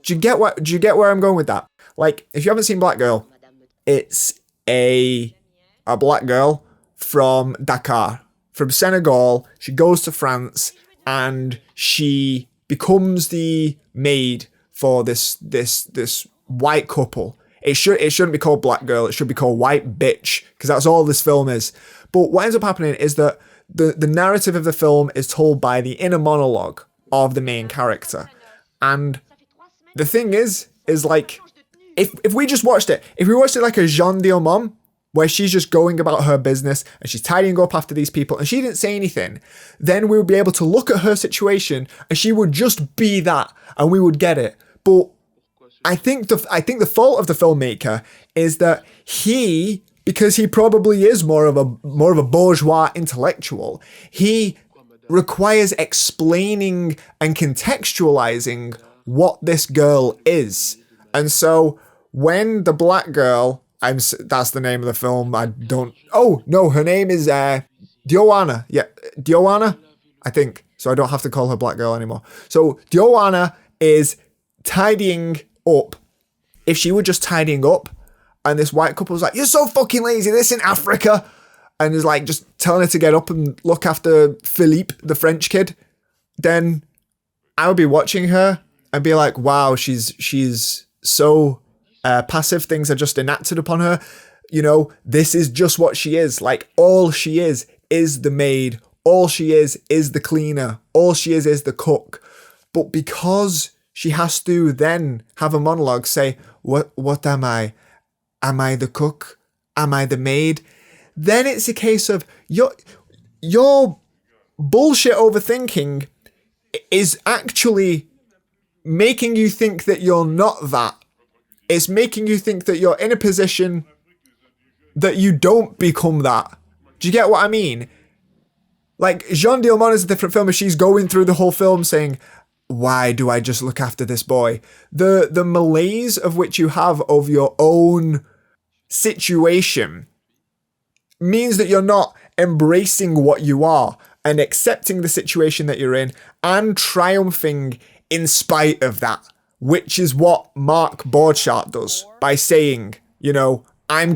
Do you get where I'm going with that? Like, if you haven't seen Black Girl, it's a black girl from Dakar, from Senegal. She goes to France and she becomes the maid for this white couple. It shouldn't be called Black Girl. It should be called White Bitch, because that's all this film is. But what ends up happening is that the narrative of the film is told by the inner monologue of the main character. And the thing is like, if we just watched it, if we watched it like a Jeanne Dielman, where she's just going about her business and she's tidying up after these people and she didn't say anything, then we would be able to look at her situation and she would just be that and we would get it. But I think the fault of the filmmaker is that he, because he probably is more of a bourgeois intellectual, he requires explaining and contextualizing what this girl is. And so when the black girl, that's the name of the film. Her name is Dioana. Yeah, Dioana, I think. So I don't have to call her Black Girl anymore. So Dioana is tidying up. If she were just tidying up and this white couple was like, "You're so fucking lazy, this in Africa," and is like just telling her to get up and look after Philippe, the French kid, then I would be watching her and be like, wow, she's so passive. Things are just enacted upon her. You know, this is just what she is. Like, all she is the maid. All she is the cleaner. All she is the cook. But because she has to then have a monologue, say, what am I? Am I the cook? Am I the maid? Then it's a case of your bullshit overthinking is actually making you think that you're not that. It's making you think that you're in a position that you don't become that. Do you get what I mean? Like, Jeanne Dielman is a different film, and she's going through the whole film saying, why do I just look after this boy? The malaise of which you have of your own situation means that you're not embracing what you are and accepting the situation that you're in and triumphing in spite of that, which is what Mark Borchardt does by saying, you know, I am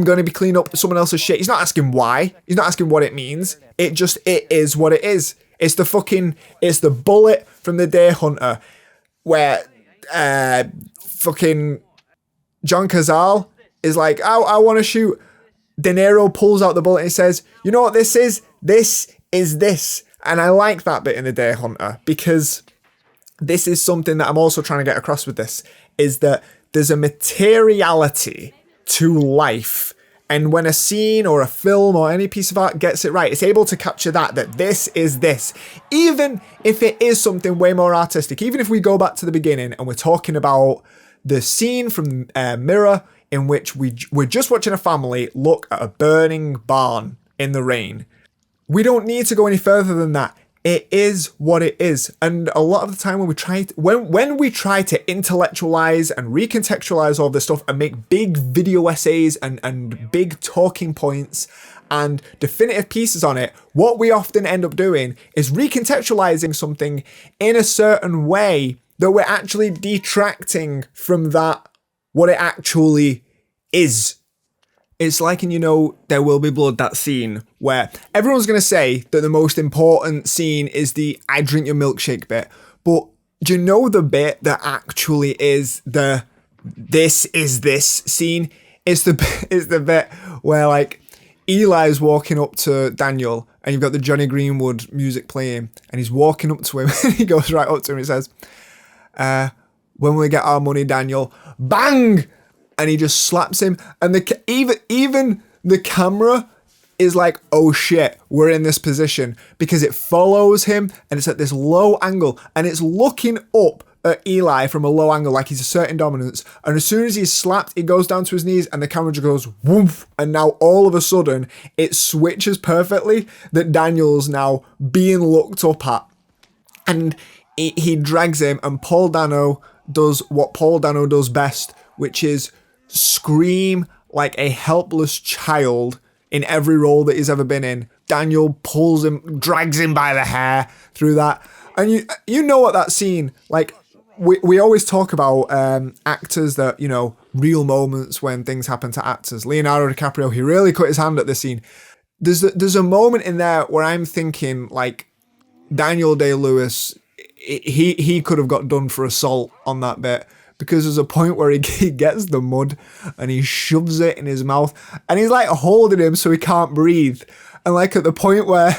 gonna be cleaning up someone else's shit. He's not asking why. He's not asking what it means. It is what it is. It's the bullet from the Day Hunter where fucking John Cazale is like, I want to shoot. De Niro pulls out the bullet and he says, you know what this is? This is this. And I like that bit in the Day Hunter, because this is something that I'm also trying to get across with this, is that there's a materiality to life. And when a scene or a film or any piece of art gets it right, it's able to capture that this is this. Even if it is something way more artistic, even if we go back to the beginning and we're talking about the scene from Mirror in which we're just watching a family look at a burning barn in the rain. We don't need to go any further than that. It is what it is. And a lot of the time when we try to intellectualize and recontextualize all this stuff and make big video essays and big talking points and definitive pieces on it, what we often end up doing is recontextualizing something in a certain way that we're actually detracting from that, what it actually is. It's like in, you know, There Will Be Blood, that scene where everyone's going to say that the most important scene is the I drink your milkshake bit. But do you know the bit that actually is the this is this scene? It's the bit where, like, Eli's walking up to Daniel and you've got the Johnny Greenwood music playing and he's walking up to him and he goes right up to him and he says, when we get our money, Daniel, bang! And he just slaps him, and even the camera is like, oh shit, we're in this position, because it follows him and it's at this low angle and it's looking up at Eli from a low angle like he's asserting dominance, and as soon as he's slapped, he goes down to his knees and the camera just goes woof, and now all of a sudden it switches perfectly that Daniel's now being looked up at, and he drags him, and Paul Dano does what Paul Dano does best, which is scream like a helpless child in every role that he's ever been in. Daniel pulls him, drags him by the hair through that. And you know what that scene, like, we always talk about actors that, you know, real moments when things happen to actors. Leonardo DiCaprio, he really cut his hand at this scene. There's a moment in there where I'm thinking, like, Daniel Day-Lewis, he could have got done for assault on that bit. Because there's a point where he gets the mud and he shoves it in his mouth and he's like holding him so he can't breathe. And like at the point where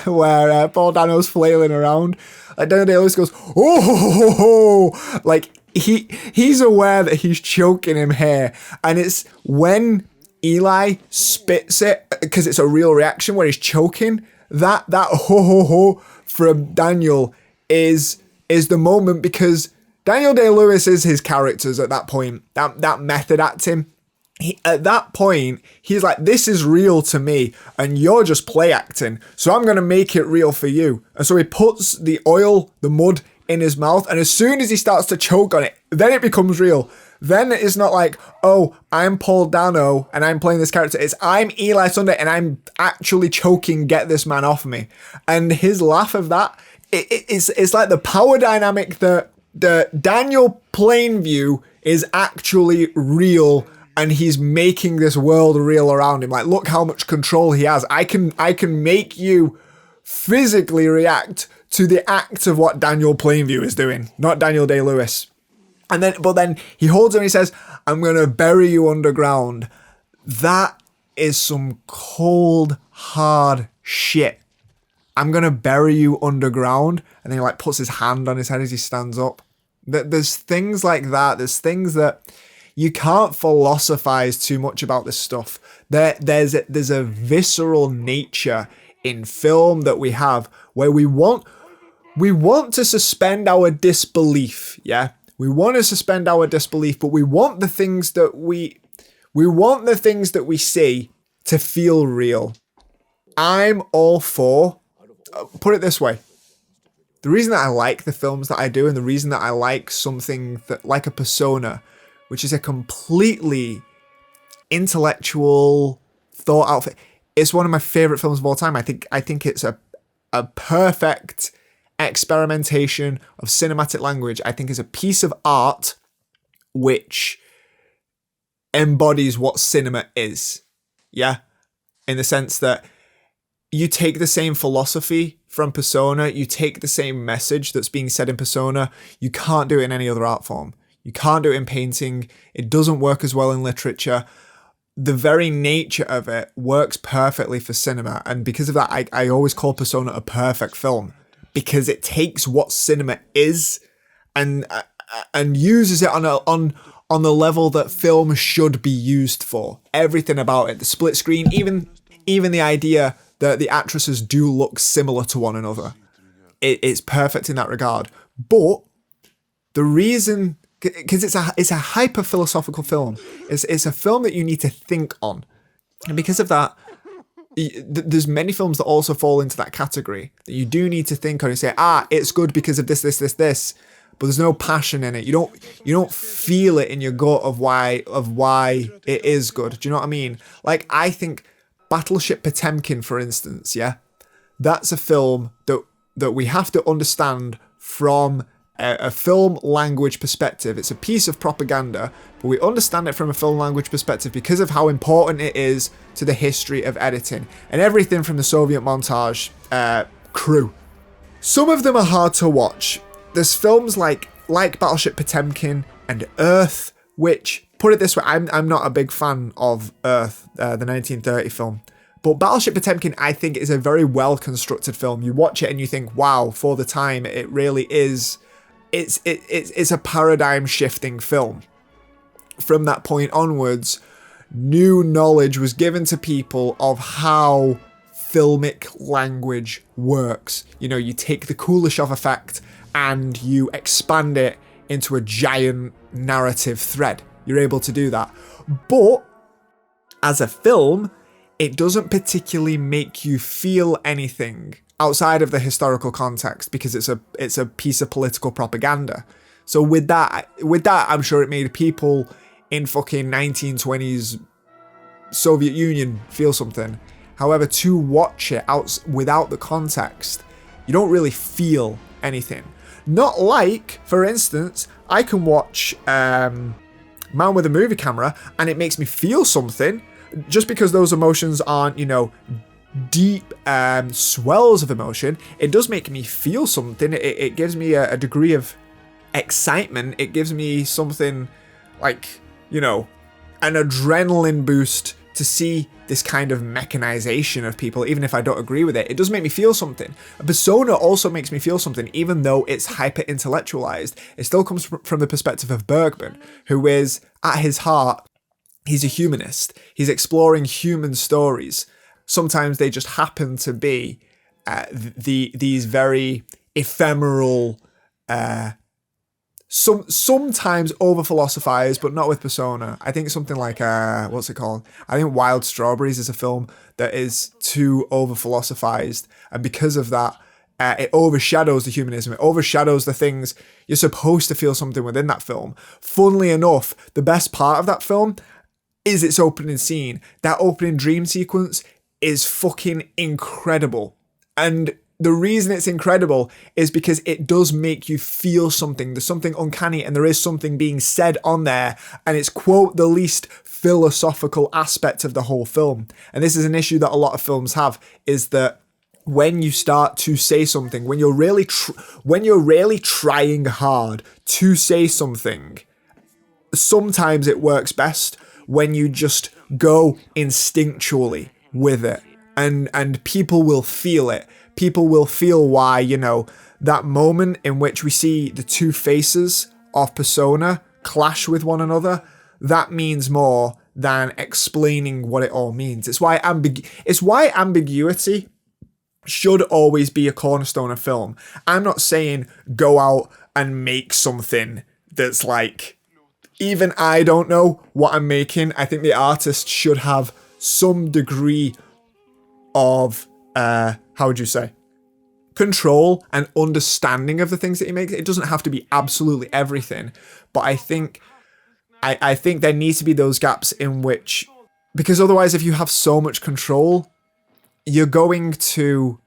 Paul Dano's flailing around, like Daniel Day-Lewis goes, oh, like he's aware that he's choking him here. And it's when Eli spits it, because it's a real reaction where he's choking, that ho from Daniel is the moment, because Daniel Day-Lewis is his characters at that point, that method acting. At that point, he's like, this is real to me, and you're just play acting, so I'm going to make it real for you. And so he puts the mud in his mouth, and as soon as he starts to choke on it, then it becomes real. Then it's not like, oh, I'm Paul Dano, and I'm playing this character. It's, I'm Eli Sunday, and I'm actually choking, get this man off me. And his laugh of that, it's like the power dynamic that the Daniel Plainview is actually real, and he's making this world real around him. Like, look how much control he has. I can make you physically react to the act of what Daniel Plainview is doing, not Daniel Day-Lewis. But then he holds him and he says, I'm going to bury you underground. That is some cold, hard shit. I'm going to bury you underground. And then he like puts his hand on his head as he stands up. There's things like that. There's things that you can't philosophize too much about this stuff. There's a visceral nature in film that we have where we want to suspend our disbelief. Yeah. We want to suspend our disbelief, but we want the things that we see to feel real. I'm all for, put it this way, the reason that I like the films that I do and the reason that I like something that like a Persona, which is a completely intellectual, thought out, it's one of my favorite films of all time. I think it's a perfect experimentation of cinematic language. I think it's a piece of art which embodies what cinema is. Yeah. In the sense that you take the same philosophy from Persona, you take the same message that's being said in Persona, you can't do it in any other art form. You can't do it in painting. It doesn't work as well in literature. The very nature of it works perfectly for cinema. And because of that, I always call Persona a perfect film, because it takes what cinema is and uses it on the level that film should be used for. Everything about it, the split screen, even the idea that the actresses do look similar to one another. It's perfect in that regard. But the reason, because it's a hyper philosophical film, it's a film that you need to think on, and because of that, there's many films that also fall into that category that you do need to think on and say, it's good because of this, but there's no passion in it. You don't feel it in your gut of why it is good. Do you know what I mean? Like, I think Battleship Potemkin, for instance, yeah, that's a film that we have to understand from a film language perspective. It's a piece of propaganda, but we understand it from a film language perspective because of how important it is to the history of editing and everything from the Soviet montage crew. Some of them are hard to watch. There's films like Battleship Potemkin and Earth, which, put it this way, I'm not a big fan of Earth, the 1930 film. But Battleship Potemkin, I think, is a very well-constructed film. You watch it and you think, wow, for the time, it really is. It's a paradigm-shifting film. From that point onwards, new knowledge was given to people of how filmic language works. You know, you take the Kuleshov effect and you expand it into a giant narrative thread. You're able to do that. But as a film, it doesn't particularly make you feel anything outside of the historical context because it's a piece of political propaganda. So with that, I'm sure it made people in fucking 1920s Soviet Union feel something. However, to watch it without the context, you don't really feel anything. Not like, for instance, I can watch Man with a Movie Camera and it makes me feel something just because those emotions aren't, deep swells of emotion. It does make me feel something. It gives me a degree of excitement. It gives me something like, an adrenaline boost to see this kind of mechanization of people, even if I don't agree with it. It does make me feel something. A Persona also makes me feel something, even though it's hyper-intellectualized. It still comes from the perspective of Bergman, who is, at his heart, he's a humanist. He's exploring human stories. Sometimes they just happen to be these very ephemeral, sometimes over-philosophized, but not with Persona. I think something like, what's it called? I think Wild Strawberries is a film that is too over-philosophized, and because of that, it overshadows the humanism. It overshadows the things you're supposed to feel something within that film. Funnily enough, the best part of that film is its opening scene. That opening dream sequence is fucking incredible. And the reason it's incredible is because it does make you feel something. There's something uncanny and there is something being said on there. And it's, quote, the least philosophical aspect of the whole film. And this is an issue that a lot of films have, is that when you start to say something, when you're really trying hard to say something, sometimes it works best when you just go instinctually with it, and people will feel it. People will feel why, that moment in which we see the two faces of Persona clash with one another, that means more than explaining what it all means. It's why ambiguity should always be a cornerstone of film. I'm not saying go out and make something that's like, even I don't know what I'm making. I think the artist should have some degree of, control and understanding of the things that he makes. It doesn't have to be absolutely everything, but I think there needs to be those gaps in which, because otherwise if you have so much control, you're going to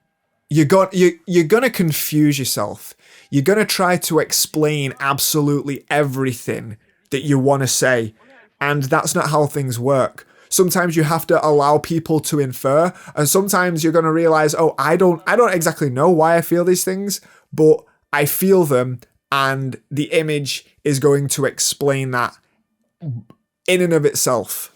confuse yourself. You're going to try to explain absolutely everything that you want to say, and that's not how things work. Sometimes you have to allow people to infer, and sometimes you're going to realize, oh, I don't exactly know why I feel these things, but I feel them, and the image is going to explain that in and of itself.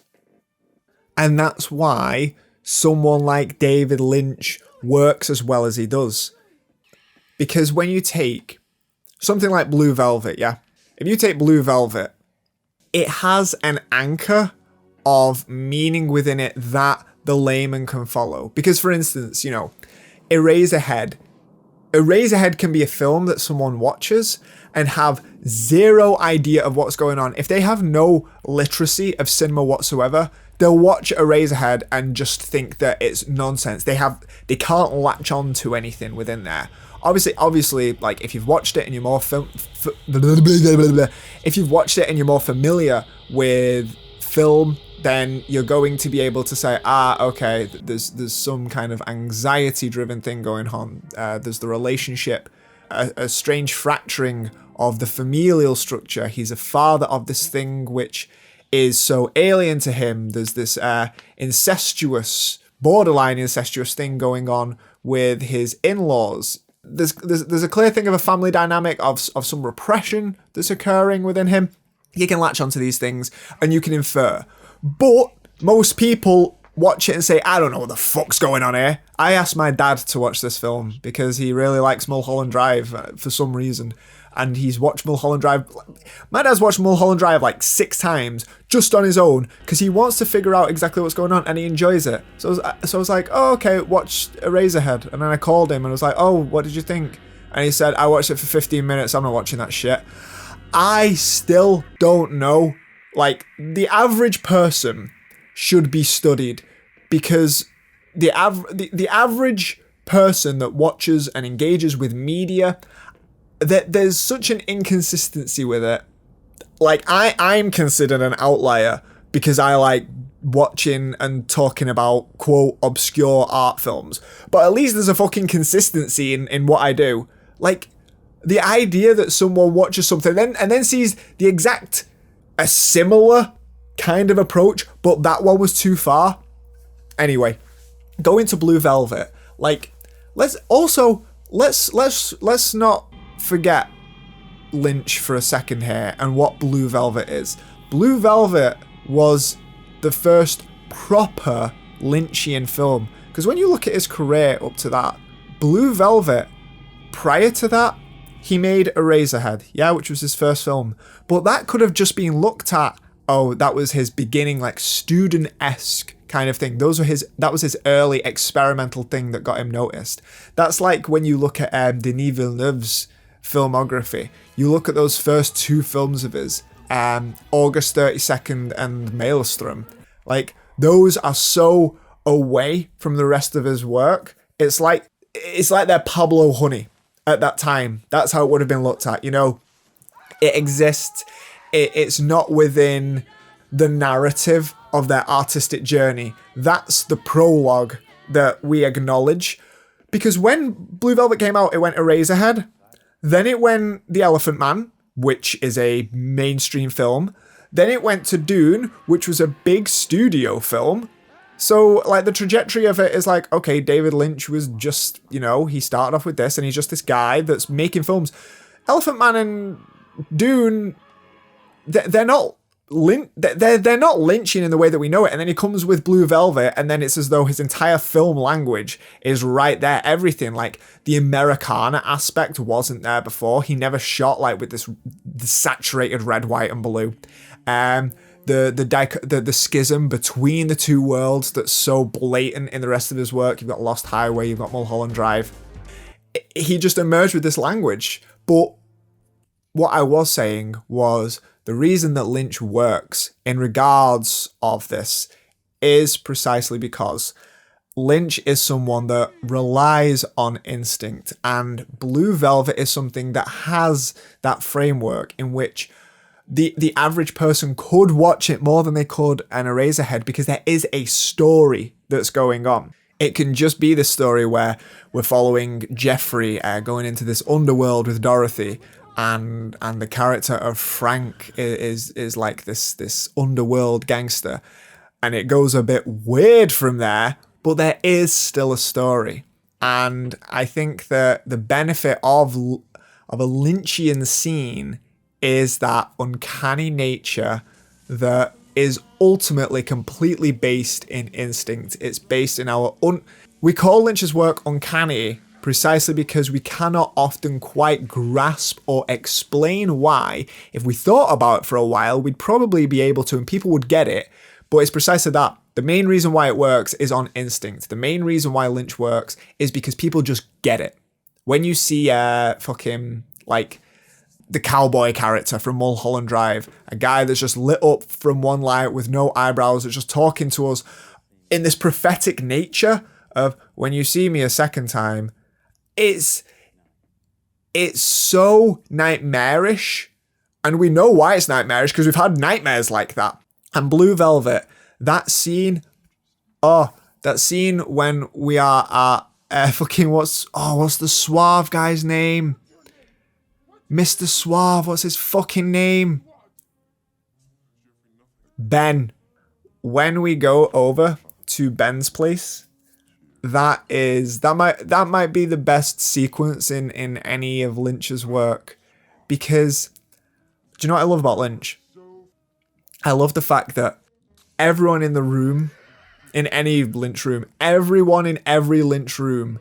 And that's why someone like David Lynch works as well as he does. Because when you take something like Blue Velvet, if you take Blue Velvet, it has an anchor of meaning within it that the layman can follow. Because, for instance, Eraserhead can be a film that someone watches and have zero idea of what's going on. If they have no literacy of cinema whatsoever, they'll watch Eraserhead and just think that it's nonsense. They can't latch on to anything within there. Obviously, like if you've watched it and you're more familiar with film, then you're going to be able to say, okay, there's some kind of anxiety-driven thing going on. There's the relationship, a strange fracturing of the familial structure. He's a father of this thing which is so alien to him. There's this borderline incestuous thing going on with his in-laws. There's a clear thing of a family dynamic of some repression that's occurring within him. You can latch onto these things and you can infer. But most people watch it and say, I don't know what the fuck's going on here. I asked my dad to watch this film because he really likes Mulholland Drive for some reason. And he's watched Mulholland Drive. My dad's watched Mulholland Drive like 6 times just on his own because he wants to figure out exactly what's going on and he enjoys it. So I was like, oh, okay, watch Eraserhead. And then I called him and I was like, oh, what did you think? And he said, I watched it for 15 minutes. I'm not watching that shit. I still don't know. Like, the average person should be studied because the average person that watches and engages with media, that there's such an inconsistency with it. Like, I'm considered an outlier because I like watching and talking about, quote, obscure art films. But at least there's a fucking consistency in what I do. Like, the idea that someone watches something and then sees a similar kind of approach, but that one was too far. Anyway, going to Blue Velvet, like, let's not forget Lynch for a second here and what Blue Velvet is. Blue Velvet was the first proper Lynchian film, because when you look at his career up to that, Blue Velvet, prior to that, he made Eraserhead, which was his first film. But that could have just been looked at, that was his beginning, like, student-esque kind of thing. That was his early experimental thing that got him noticed. That's like when you look at Denis Villeneuve's filmography. You look at those first 2 films of his, August 32nd and Maelstrom. Like, those are so away from the rest of his work. It's like they're Pablo Honey. At that time, that's how it would have been looked at. It exists. It's not within the narrative of their artistic journey. That's the prologue that we acknowledge. Because when Blue Velvet came out, it went Eraserhead. Then it went The Elephant Man, which is a mainstream film. Then it went to Dune, which was a big studio film. So, like, the trajectory of it is like, okay, David Lynch was just, he started off with this, and he's just this guy that's making films. Elephant Man and Dune, they're not they're not lynching in the way that we know it. And then he comes with Blue Velvet, and then it's as though his entire film language is right there. Everything, like the Americana aspect, wasn't there before. He never shot like with this saturated red, white, and blue. The schism between the two worlds that's so blatant in the rest of his work. You've got Lost Highway, you've got Mulholland Drive. He just emerged with this language. But what I was saying was the reason that Lynch works in regards of this is precisely because Lynch is someone that relies on instinct, and Blue Velvet is something that has that framework in which the average person could watch it more than they could an Eraserhead, because there is a story that's going on. It can just be the story where we're following Jeffrey going into this underworld with Dorothy, and the character of Frank is like this underworld gangster, and it goes a bit weird from there, but there is still a story. And I think that the benefit of a Lynchian scene is that uncanny nature that is ultimately completely based in instinct. It's based in our we call Lynch's work uncanny precisely because we cannot often quite grasp or explain why. If we thought about it for a while, we'd probably be able to, and people would get it. But it's precisely that. The main reason why it works is on instinct. The main reason why Lynch works is because people just get it. When you see fucking like the cowboy character from Mulholland Drive, a guy that's just lit up from one light with no eyebrows, that's just talking to us in this prophetic nature of, when you see me a second time, it's so nightmarish, and we know why it's nightmarish because we've had nightmares like that. And Blue Velvet, that scene when we are at fucking what's the suave guy's name? Mr. Suave, what's his fucking name? Ben. When we go over to Ben's place, that might be the best sequence in any of Lynch's work. Because, do you know what I love about Lynch? I love the fact that everyone in the room, in any Lynch room, everyone in every Lynch room,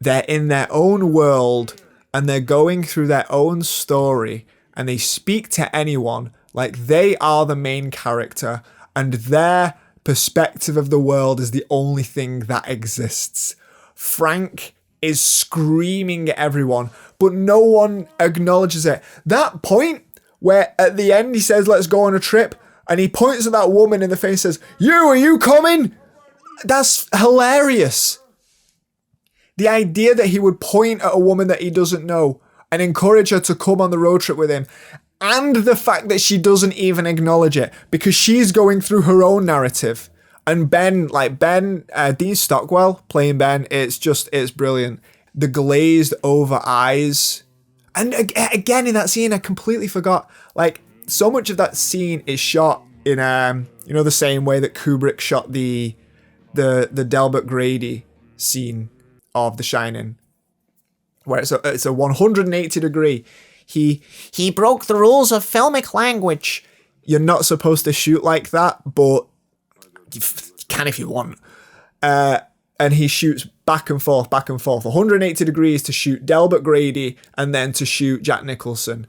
they're in their own world, and they're going through their own story, and they speak to anyone like they are the main character, and their perspective of the world is the only thing that exists. Frank is screaming at everyone, but no one acknowledges it. That point where at the end he says, "Let's go on a trip," and he points at that woman in the face and says, are you coming?" That's hilarious. The idea that he would point at a woman that he doesn't know and encourage her to come on the road trip with him, and the fact that she doesn't even acknowledge it because she's going through her own narrative. And Ben, Dean Stockwell playing Ben, it's brilliant. The glazed over eyes. And again, in that scene, I completely forgot, like, so much of that scene is shot in, the same way that Kubrick shot the Delbert Grady scene of The Shining, where it's a 180 degree. He broke the rules of filmic language. You're not supposed to shoot like that, but you can if you want. And he shoots back and forth, 180 degrees to shoot Delbert Grady and then to shoot Jack Nicholson.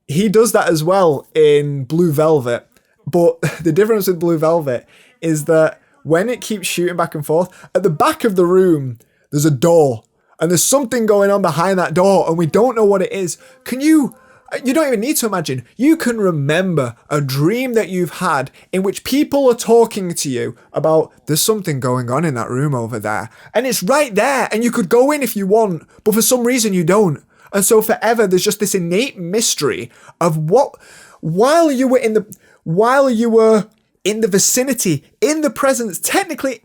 He does that as well in Blue Velvet, but the difference with Blue Velvet is that when it keeps shooting back and forth, at the back of the room, there's a door. And there's something going on behind that door, and we don't know what it is. You don't even need to imagine. You can remember a dream that you've had in which people are talking to you about, there's something going on in that room over there. And it's right there, and you could go in if you want, but for some reason you don't. And so forever, there's just this innate mystery of what, while you were in the vicinity, in the presence, technically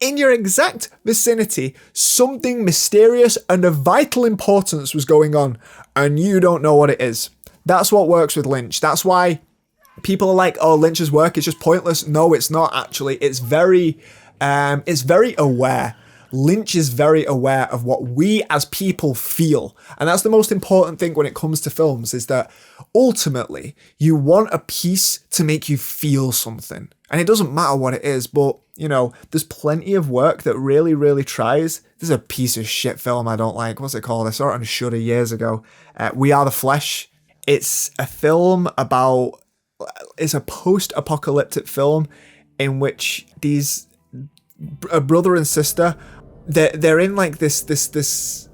in your exact vicinity, something mysterious and of vital importance was going on, and you don't know what it is. That's what works with Lynch. That's why people are like, oh, Lynch's work is just pointless. No, it's not actually. It's very aware. Lynch is very aware of what we as people feel. And that's the most important thing when it comes to films, is that ultimately you want a piece to make you feel something. And it doesn't matter what it is, but, you know, there's plenty of work that really, really tries. There's a piece of shit film I don't like. What's it called? I saw it on Shudder years ago. We Are the Flesh. It's a film about... It's a post-apocalyptic film in which a brother and sister, they're in like this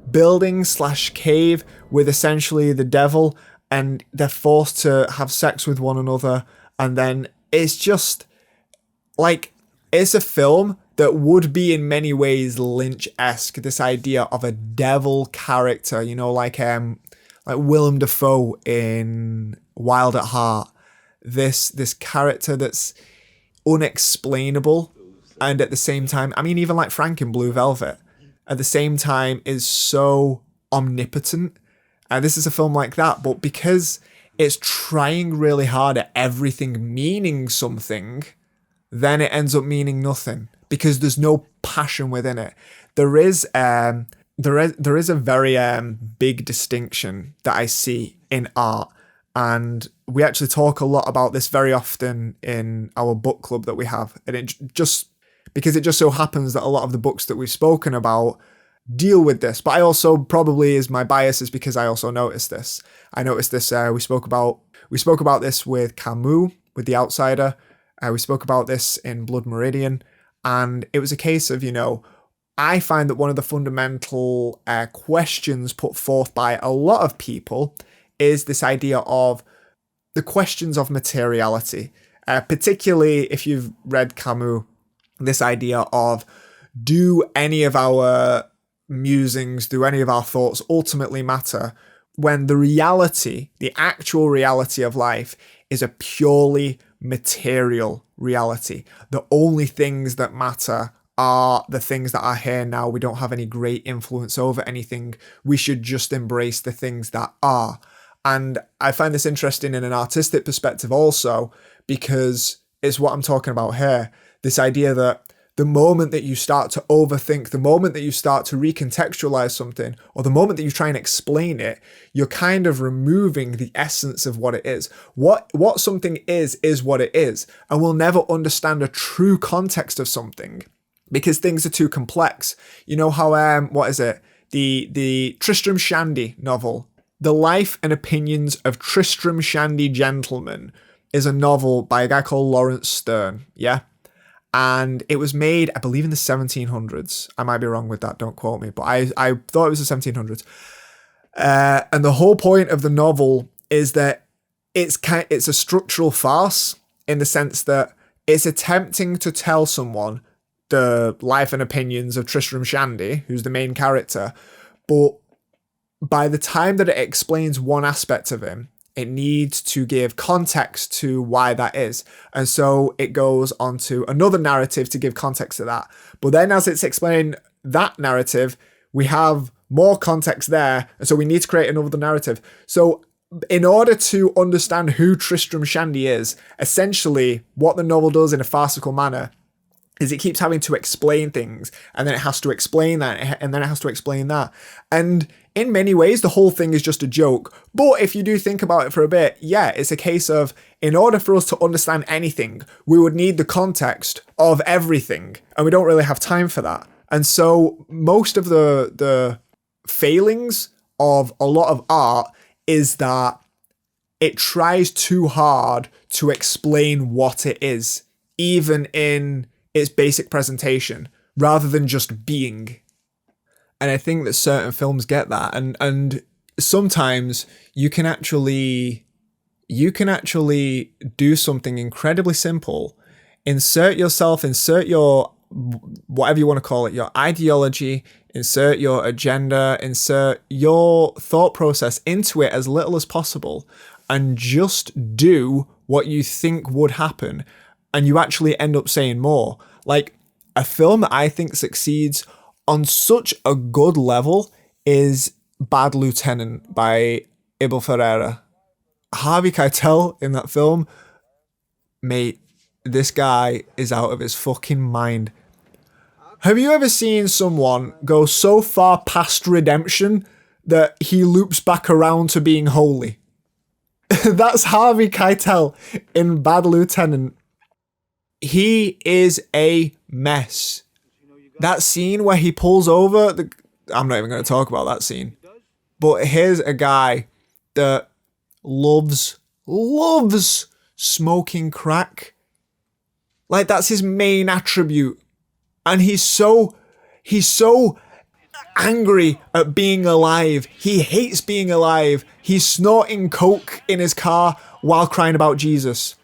building / cave with essentially the devil, and they're forced to have sex with one another. And then it's just like, it's a film that would be in many ways Lynch-esque. This idea of a devil character, you know, like Willem Dafoe in Wild at Heart. This character that's unexplainable, and at the same time, I mean, even like Frank in Blue Velvet, at the same time is so omnipotent. And this is a film like that, but because it's trying really hard at everything meaning something, then it ends up meaning nothing, because there's no passion within it. There is a very big distinction that I see in art, and we actually talk a lot about this very often in our book club that we have. And it just so happens that a lot of the books that we've spoken about deal with this. But I also, probably is my bias, is because I also noticed this. I noticed this. We spoke about this with Camus, with The Outsider. We spoke about this in Blood Meridian, and it was a case of, you know, I find that one of the fundamental questions put forth by a lot of people is this idea of the questions of materiality, particularly if you've read Camus, this idea of, do any of our musings, do any of our thoughts ultimately matter when the reality, the actual reality of life, is a purely material reality. The only things that matter are the things that are here now. We don't have any great influence over anything. We should just embrace the things that are. And I find this interesting in an artistic perspective also, because it's what I'm talking about here. This idea that the moment that you start to overthink, the moment that you start to recontextualize something, or the moment that you try and explain it, you're kind of removing the essence of what it is. What something is what it is. And we'll never understand a true context of something because things are too complex. You know how, what is it? The Tristram Shandy novel, The Life and Opinions of Tristram Shandy Gentleman, is a novel by a guy called Lawrence Stern, yeah? And it was made, I believe, in the 1700s. I might be wrong with that, don't quote me, but I thought it was the 1700s. And the whole point of the novel is that it's a structural farce, in the sense that it's attempting to tell someone the life and opinions of Tristram Shandy, who's the main character, but by the time that it explains one aspect of him, it needs to give context to why that is. And so it goes on to another narrative to give context to that. But then as it's explaining that narrative, we have more context there. And so we need to create another narrative. So in order to understand who Tristram Shandy is, essentially what the novel does in a farcical manner is it keeps having to explain things, and then it has to explain that, and then it has to explain that. And in many ways, the whole thing is just a joke. But if you do think about it for a bit, yeah, it's a case of, in order for us to understand anything, we would need the context of everything, and we don't really have time for that. And so most of the failings of a lot of art is that it tries too hard to explain what it is, even in its basic presentation, rather than just being. And I think that certain films get that, and sometimes you can actually do something incredibly simple. Insert your whatever you want to call it, your ideology, insert your agenda, insert your thought process into it as little as possible, and just do what you think would happen. And you actually end up saying more. Like, a film that I think succeeds on such a good level is Bad Lieutenant by Abel Ferreira. Harvey Keitel in that film, mate, this guy is out of his fucking mind. Have you ever seen someone go so far past redemption that he loops back around to being holy? That's Harvey Keitel in Bad Lieutenant. He is a mess. That scene where he pulls over, I'm not even going to talk about that scene. But here's a guy that loves smoking crack. Like, that's his main attribute. And he's so angry at being alive. He hates being alive. He's snorting coke in his car while crying about Jesus.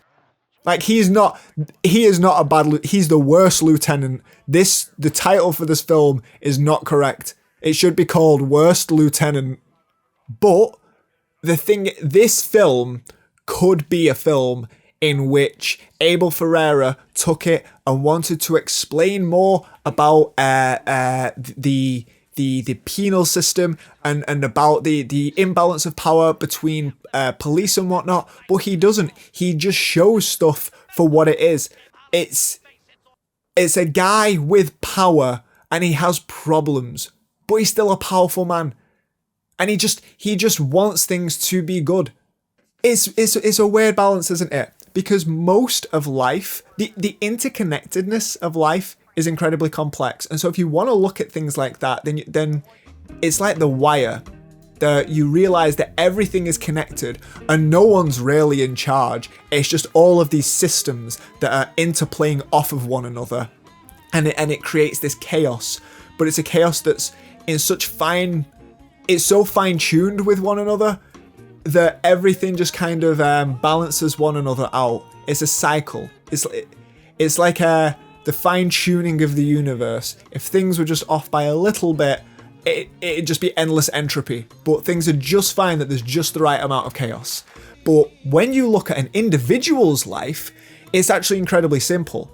Like, he is not a bad, he's the worst lieutenant. The title for this film is not correct. It should be called Worst Lieutenant. But the thing, this film could be a film in which Abel Ferrara took it and wanted to explain more about the penal system and about the imbalance of power between police and whatnot, but he doesn't. He just shows stuff for what it is. It's a guy with power and he has problems, but he's still a powerful man. And he just wants things to be good. It's a weird balance, isn't it? Because most of life, the interconnectedness of life is incredibly complex. And so if you want to look at things like that, then it's like The Wire. You realize that everything is connected and no one's really in charge. It's just all of these systems that are interplaying off of one another. And it creates this chaos. But it's a chaos that's in it's so fine-tuned with one another that everything just kind of balances one another out. It's a cycle. It's like the fine-tuning of the universe. If things were just off by a little bit, it'd just be endless entropy. But things are just fine, that there's just the right amount of chaos. But when you look at an individual's life, it's actually incredibly simple.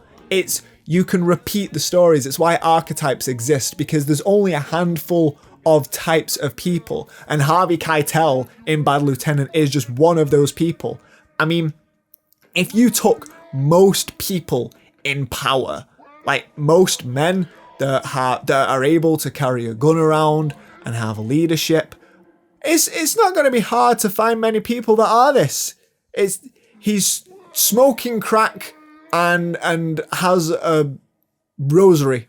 You can repeat the stories. It's why archetypes exist, because there's only a handful of types of people, and Harvey Keitel in Bad Lieutenant is just one of those people. I mean, if you took most people in power, like most men that are able to carry a gun around and have leadership, it's not going to be hard to find many people that are this. He's smoking crack and has a rosary.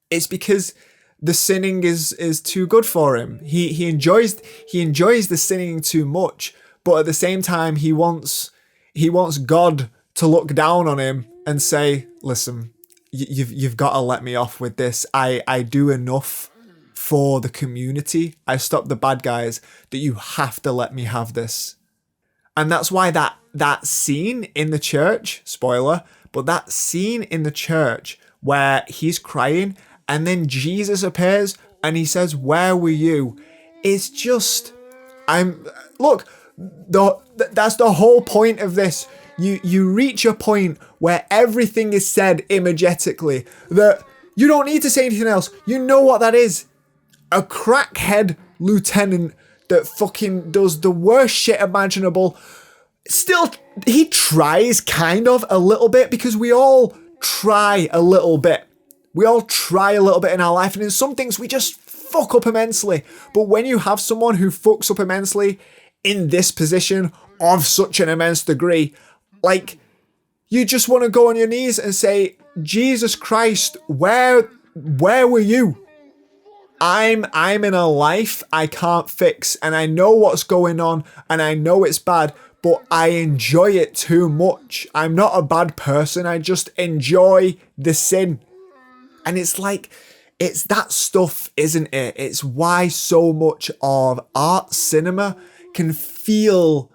It's because the sinning is too good for him. He enjoys the sinning too much, but at the same time he wants God to look down on him and say, "Listen, you've got to let me off with this. I do enough for the community. I stop the bad guys, that you have to let me have this." And that's why that scene in the church, spoiler, but that scene in the church where he's crying and then Jesus appears and he says, "Where were you?" It's just, that's the whole point of this. You reach a point where everything is said imagetically, that you don't need to say anything else. You know what that is. A crackhead lieutenant that fucking does the worst shit imaginable. Still, he tries kind of a little bit, because we all try a little bit. We all try a little bit in our life, and in some things we just fuck up immensely. But when you have someone who fucks up immensely in this position of such an immense degree, like, you just want to go on your knees and say, "Jesus Christ, where were you? I'm in a life I can't fix, and I know what's going on, and I know it's bad, but I enjoy it too much. I'm not a bad person. I just enjoy the sin." And it's like, it's that stuff, isn't it? It's why so much of art cinema can feel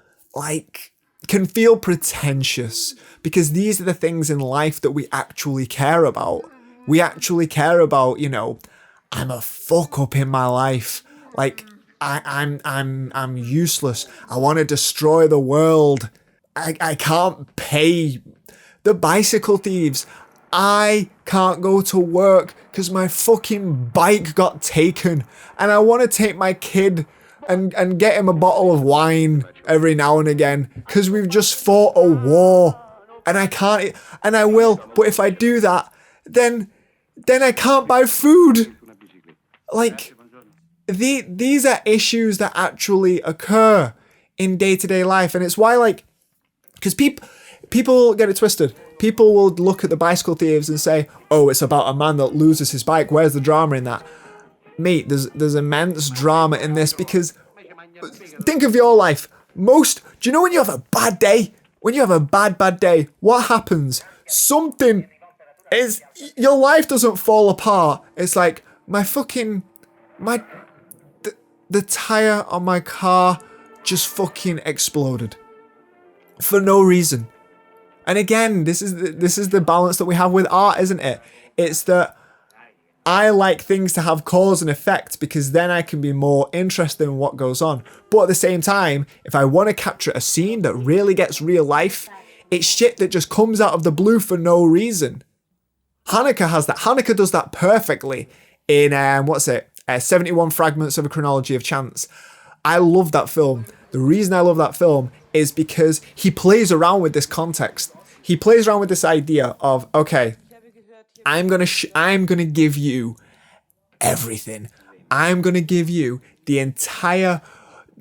pretentious, because these are the things in life that we actually care about. We actually care about, I'm a fuck up in my life. Like, I'm useless. I want to destroy the world. I can't pay the bicycle thieves. I can't go to work because my fucking bike got taken, and I want to take my kid and get him a bottle of wine every now and again, because we've just fought a war, and I can't, and I will, but if I do that, then I can't buy food. Like, these are issues that actually occur in day-to-day life, and it's why, like, because people get it twisted. People will look at the Bicycle Thieves and say, oh, it's about a man that loses his bike, where's the drama in that? Mate, there's immense drama in this, because think of your life. Do you know when you have a bad day? When you have a bad day, what happens? Your life doesn't fall apart. It's like, the tire on my car just fucking exploded. For no reason. And again, this is the balance that we have with art, isn't it? It's that I like things to have cause and effect, because then I can be more interested in what goes on. But at the same time, if I want to capture a scene that really gets real life, it's shit that just comes out of the blue for no reason. Haneke has that. Haneke does that perfectly in 71 Fragments of a Chronology of Chance. I love that film. The reason I love that film is because he plays around with this context. He plays around with this idea of, okay, I'm gonna give you everything. I'm gonna give you the entire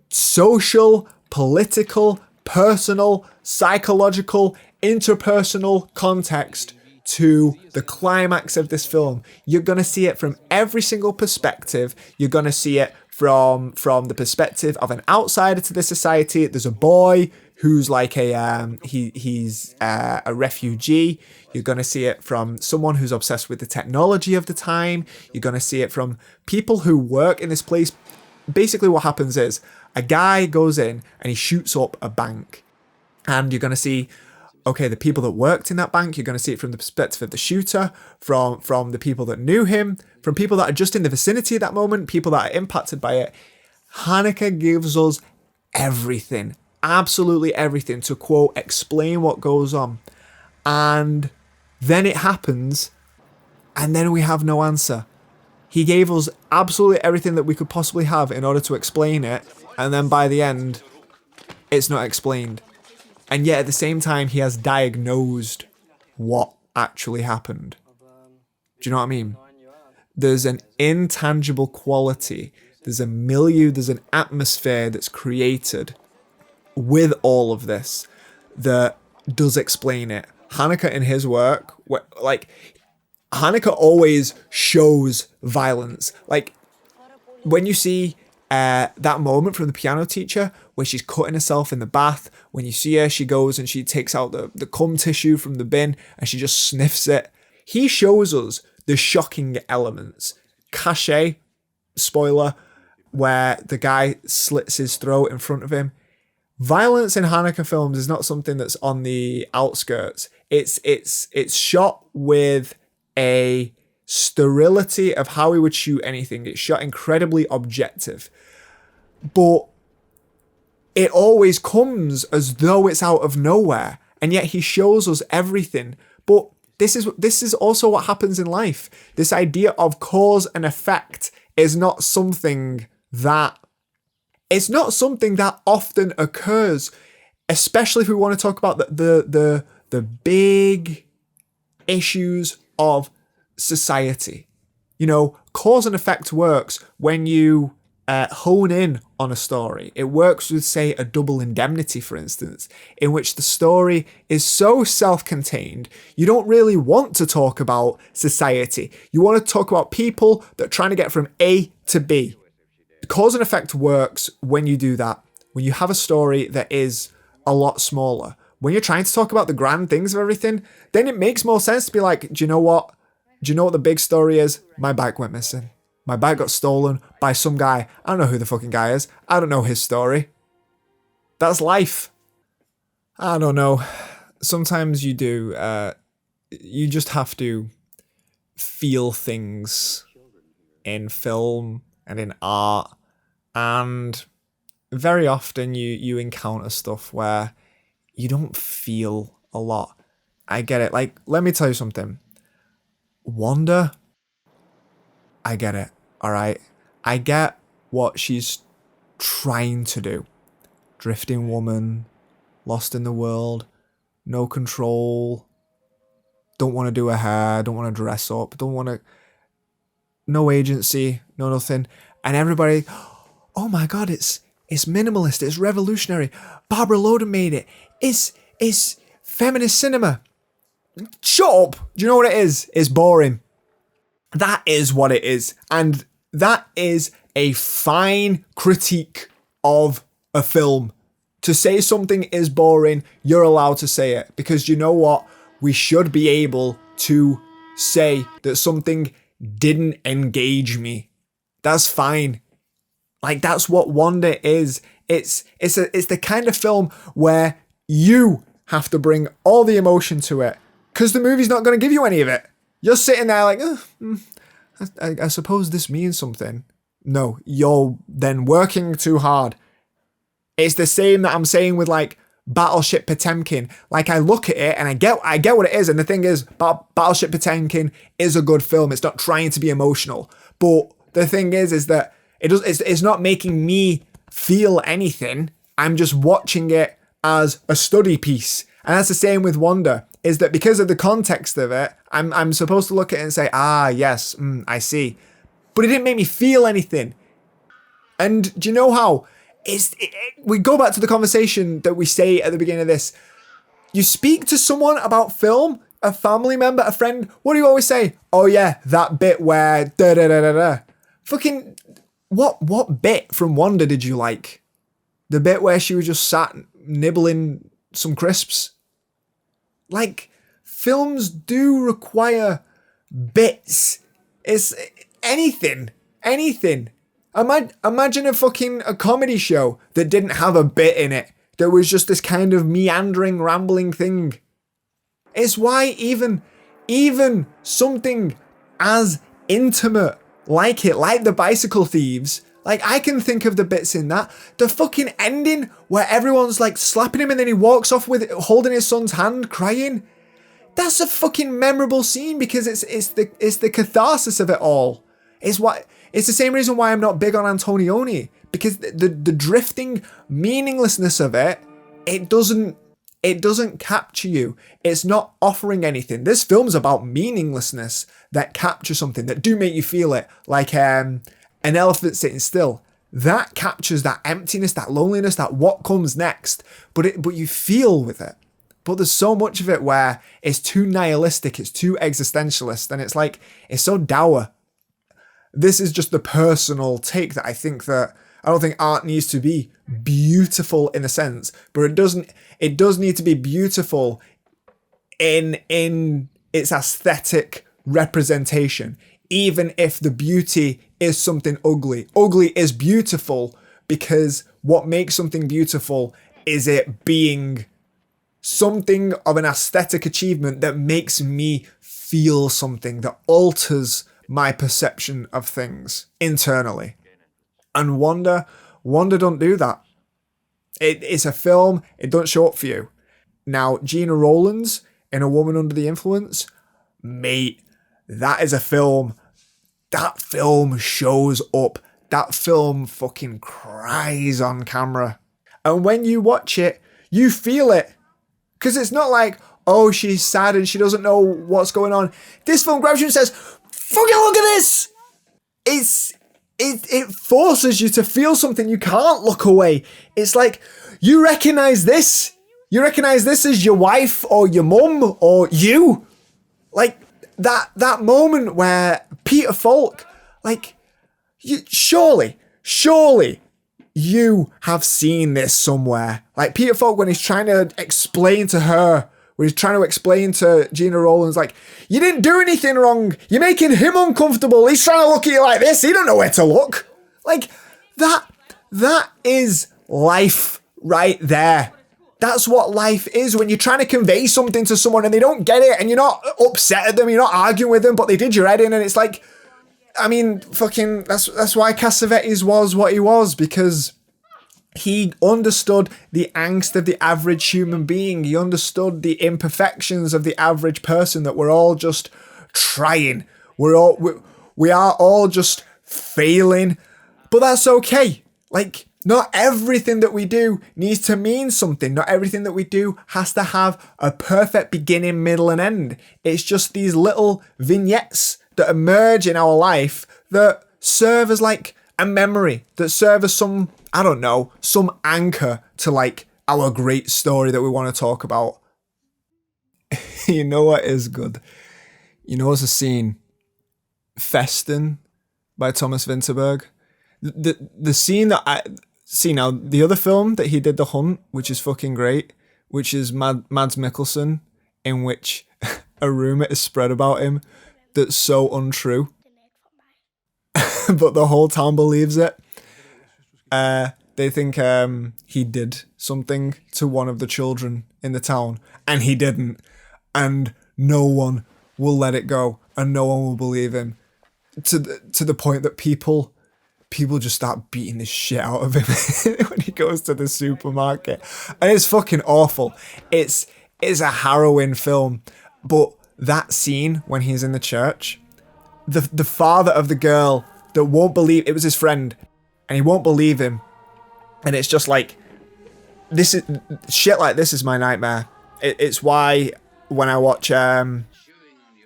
social, political, personal, psychological, interpersonal context to the climax of this film. You're gonna see it from every single perspective. You're gonna see it from the perspective of an outsider to the society. There's a boy who's like he's a refugee. You're going to see it from someone who's obsessed with the technology of the time. You're going to see it from people who work in this place. Basically what happens is a guy goes in and he shoots up a bank. And you're going to see, okay, the people that worked in that bank, you're going to see it from the perspective of the shooter, from the people that knew him, from people that are just in the vicinity at that moment, people that are impacted by it. Haneke gives us everything, absolutely everything, to quote, explain what goes on. And then it happens, and then we have no answer. He gave us absolutely everything that we could possibly have in order to explain it, and then by the end, it's not explained. And yet at the same time, he has diagnosed what actually happened. Do you know what I mean? There's an intangible quality. There's a milieu, there's an atmosphere that's created with all of this that does explain it. Haneke in his work, like, Haneke always shows violence. Like, when you see that moment from the piano teacher where she's cutting herself in the bath, when you see her, she goes and she takes out the cum tissue from the bin and she just sniffs it. He shows us the shocking elements. Cachet, spoiler, where the guy slits his throat in front of him. Violence in Haneke films is not something that's on the outskirts. It's shot with a sterility of how he would shoot anything. It's shot incredibly objective. But it always comes as though it's out of nowhere. And yet he shows us everything. But this is also what happens in life. This idea of cause and effect is not something that often occurs, especially if we want to talk about the big issues of society. You know, cause and effect works when you hone in on a story. It works with, say, a Double Indemnity, for instance, in which the story is so self-contained, you don't really want to talk about society. You want to talk about people that are trying to get from A to B. Cause and effect works when you do that, when you have a story that is a lot smaller. When you're trying to talk about the grand things of everything, then it makes more sense to be like, do you know what? Do you know what the big story is? My bike went missing. My bike got stolen by some guy. I don't know who the fucking guy is. I don't know his story. That's life. I don't know. Sometimes you do. You just have to feel things in film and in art. And very often you encounter stuff where you don't feel a lot. I get it. Like, let me tell you something. Wanda, I get it. All right. I get what she's trying to do. Drifting woman, lost in the world, no control, don't want to do her hair, don't want to dress up, no agency, no nothing. And everybody, oh my God, it's minimalist, it's revolutionary. Barbara Loden made it. It's feminist cinema. Shut up. Do you know what it is? It's boring. That is what it is. And that is a fine critique of a film. To say something is boring, you're allowed to say it. Because you know what? We should be able to say that something didn't engage me. That's fine. Like, that's what Wanda is. It's the kind of film where you have to bring all the emotion to it. Because the movie's not going to give you any of it. You're sitting there like, I suppose this means something. No, you're then working too hard. It's the same that I'm saying with like Battleship Potemkin. Like, I look at it and I get what it is. And the thing is, Battleship Potemkin is a good film. It's not trying to be emotional. But the thing is that it's not making me feel anything. I'm just watching it as a study piece. And that's the same with Wanda, is that because of the context of it, I'm supposed to look at it and say, yes, I see. But it didn't make me feel anything. And do you know how? We go back to the conversation that we say at the beginning of this. You speak to someone about film, a family member, a friend, what do you always say? Oh yeah, that bit where da-da-da-da-da. Fucking, what bit from Wanda did you like? The bit where she was just sat nibbling some crisps? Like, films do require bits. It's anything. Imagine a comedy show that didn't have a bit in it. That was just this kind of meandering, rambling thing. It's why even something as intimate like the Bicycle Thieves, like, I can think of the bits in that. The fucking ending where everyone's like slapping him and then he walks off with holding his son's hand, crying. That's a fucking memorable scene because it's the catharsis of it all. It's the same reason why I'm not big on Antonioni, because the drifting meaninglessness of it doesn't capture you. It's not offering anything. This film's about meaninglessness that capture something, that do make you feel it, like An Elephant Sitting Still. That captures that emptiness, that loneliness, that what comes next, but you feel with it. But there's so much of it where it's too nihilistic, it's too existentialist, and it's like, it's so dour. This is just the personal take that I don't think art needs to be beautiful in a sense, but it does need to be beautiful in its aesthetic representation, even if the beauty is something ugly. Ugly is beautiful because what makes something beautiful is it being something of an aesthetic achievement that makes me feel something, that alters my perception of things internally. And Wanda don't do that. It's a film, it don't show up for you. Now, Gina Rowlands in A Woman Under the Influence, mate, that is a film. That film shows up. That film fucking cries on camera. And when you watch it, you feel it. Because it's not like, oh, she's sad and she doesn't know what's going on. This film grabs you and says, fucking look at this! It forces you to feel something. You can't look away. It's like, you recognise this? You recognise this as your wife or your mum or you? Like, that moment where Peter Falk, like, surely you have seen this somewhere. Like, Peter Falk, when he's trying to explain to her, when he's trying to explain to Gina Rowlands, like, you didn't do anything wrong. You're making him uncomfortable. He's trying to look at you like this. He don't know where to look. Like, that is life right there. That's what life is when you're trying to convey something to someone and they don't get it and you're not upset at them, you're not arguing with them, but they did your head in, and it's like, I mean, fucking, that's why Cassavetes was what he was, because he understood the angst of the average human being. He understood the imperfections of the average person, that we're all just trying. We are all just failing, but that's okay. Like, Not everything that we do needs to mean something. Not everything that we do has to have a perfect beginning, middle, and end. It's just these little vignettes that emerge in our life that serve as like a memory, that serve as some, I don't know, some anchor to like our great story that we want to talk about. You know what is good? You know what's a scene? Festen by Thomas Vinterberg. The scene that I see now, the other film that he did, The Hunt, which is fucking great, which is Mads Mikkelsen, in which a rumour is spread about him that's so untrue. But the whole town believes it. They think he did something to one of the children in the town, and he didn't. And no one will let it go, and no one will believe him. To the point that people just start beating the shit out of him when he goes to the supermarket. And it's fucking awful. It's a harrowing film. But that scene when he's in the church, the father of the girl that won't believe, it was his friend, and he won't believe him. And it's just like, this is shit like this is my nightmare. It's why when I watch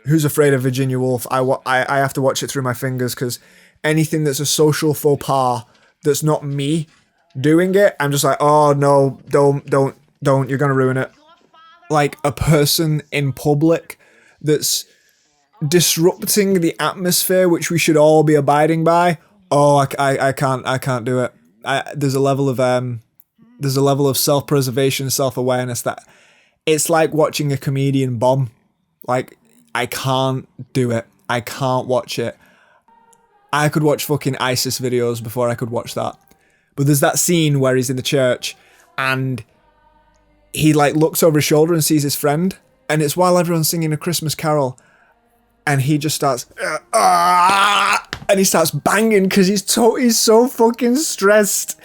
Who's Afraid of Virginia Woolf, I have to watch it through my fingers, because anything that's a social faux pas that's not me doing it, I'm just like, oh no, don't, you're gonna ruin it. Like a person in public that's disrupting the atmosphere which we should all be abiding by. Oh, I can't do it. There's a level of self-preservation, self-awareness that it's like watching a comedian bomb. Like, I can't do it. I can't watch it. I could watch fucking ISIS videos before I could watch that. But there's that scene where he's in the church and he like looks over his shoulder and sees his friend, and it's while everyone's singing A Christmas Carol, and he just starts and he starts banging because he's so fucking stressed,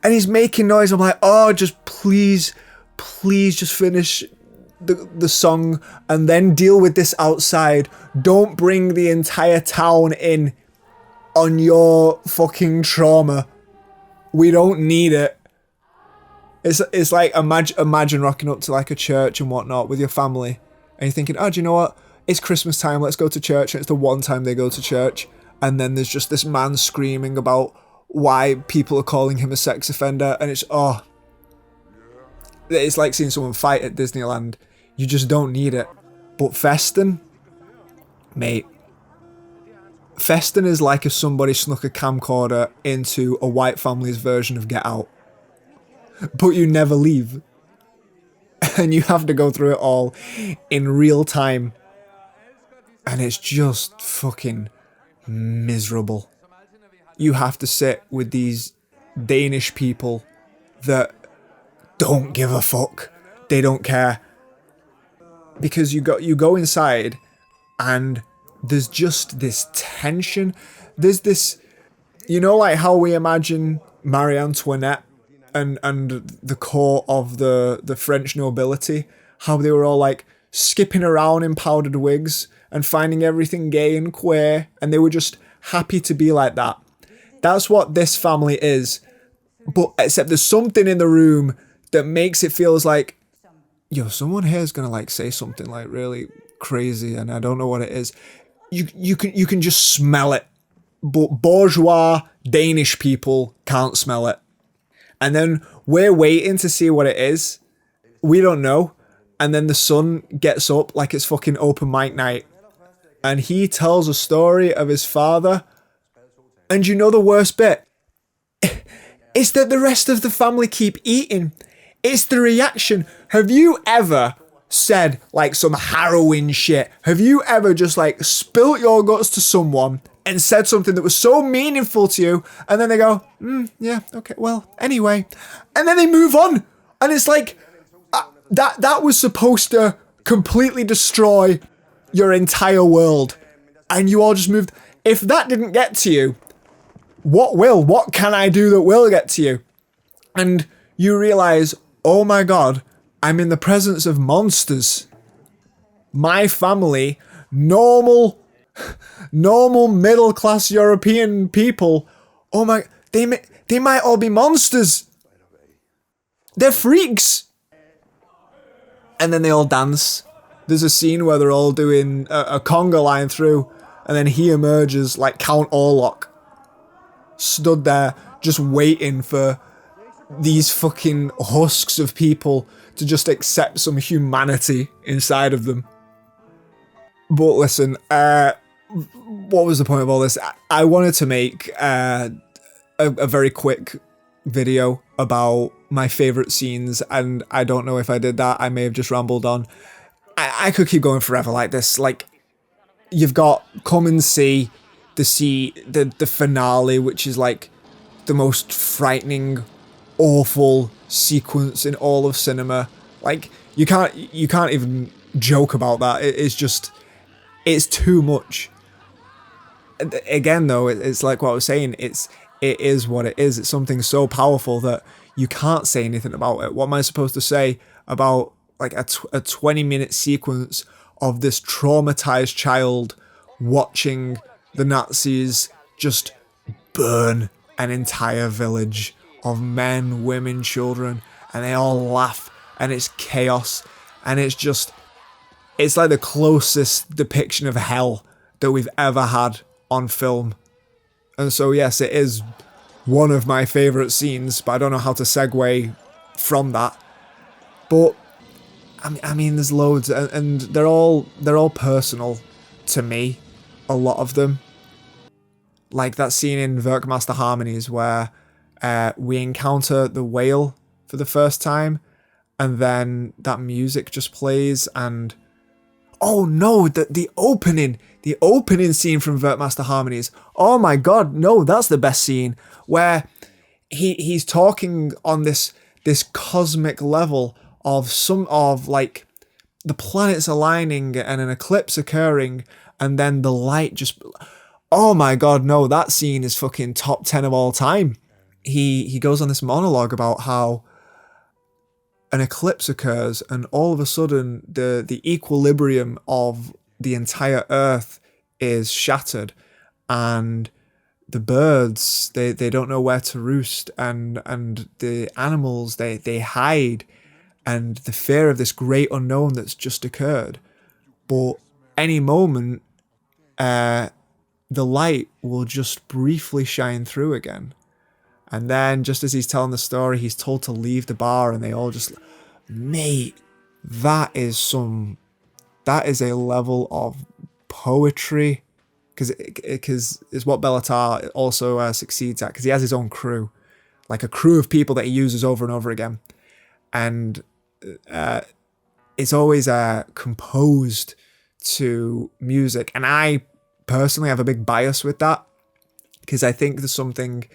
and he's making noise. I'm like, oh, just please just finish the song and then deal with this outside. Don't bring the entire town in on your fucking trauma. We don't need it. It's like imagine rocking up to like a church and whatnot with your family, and you're thinking, oh, do you know what? It's Christmas time, let's go to church. And it's the one time they go to church, and then there's just this man screaming about why people are calling him a sex offender, and it's like seeing someone fight at Disneyland. You just don't need it. But Festen, mate, Festen is like if somebody snuck a camcorder into a white family's version of Get Out. But you never leave. And you have to go through it all in real time. And it's just fucking miserable. You have to sit with these Danish people that don't give a fuck. They don't care. Because you go inside and there's just this tension. There's this, you know, like how we imagine Marie Antoinette and the court of the French nobility, how they were all like skipping around in powdered wigs and finding everything gay and queer, and they were just happy to be like that. That's what this family is. But except there's something in the room that makes it feel like, yo, someone here is gonna like say something like really crazy, and I don't know what it is. You can just smell it, but bourgeois Danish people can't smell it. And then we're waiting to see what it is. We don't know. And then the son gets up like it's fucking open mic night, and he tells a story of his father. And you know the worst bit? It's that the rest of the family keep eating. It's the reaction. Have you ever said like some harrowing shit? Have you ever just like spilt your guts to someone and said something that was so meaningful to you, and then they go, yeah, okay, well, anyway. And then they move on. And it's like, that was supposed to completely destroy your entire world. And you all just moved. If that didn't get to you, what will? What can I do that will get to you? And you realize, oh my God, I'm in the presence of monsters. My family, normal middle-class European people, oh my, they They might all be monsters. They're freaks. And then they all dance. There's a scene where they're all doing a conga line through, and then he emerges like Count Orlok, stood there just waiting for these fucking husks of people to just accept some humanity inside of them. But listen, what was the point of all this? I wanted to make a very quick video about my favourite scenes, and I don't know if I did that. I may have just rambled on. I could keep going forever like this. Like, you've got Come and See the finale, which is like the most frightening, awful sequence in all of cinema. Like, you can't even joke about that. It's too much. Again, though, it's like what I was saying. It is what it is. It's something so powerful that you can't say anything about it. What am I supposed to say about like a 20-minute sequence of this traumatized child watching the Nazis just burn an entire village of men, women, children, and they all laugh, and it's chaos, and it's like the closest depiction of hell that we've ever had on film. And so yes, it is one of my favourite scenes, but I don't know how to segue from that. But I mean, there's loads, and they're all personal to me, a lot of them. Like that scene in Werckmeister Harmonies where we encounter the whale for the first time, and then that music just plays, and oh no, the opening scene from Werckmeister Harmonies. Oh my god, no, that's the best scene, where he's talking on this cosmic level of like the planets aligning and an eclipse occurring, and then the light just, oh my god, no, that scene is fucking top 10 of all time. He goes on this monologue about how an eclipse occurs, and all of a sudden the equilibrium of the entire earth is shattered, and the birds, they don't know where to roost, and the animals, they hide, and the fear of this great unknown that's just occurred. But any moment, the light will just briefly shine through again. And then just as he's telling the story, he's told to leave the bar, and they all just, mate, that is a level of poetry, because it's what Bellatar also succeeds at, because he has his own crew, like a crew of people that he uses over and over again. And it's always composed to music. And I personally have a big bias with that, because I think there's something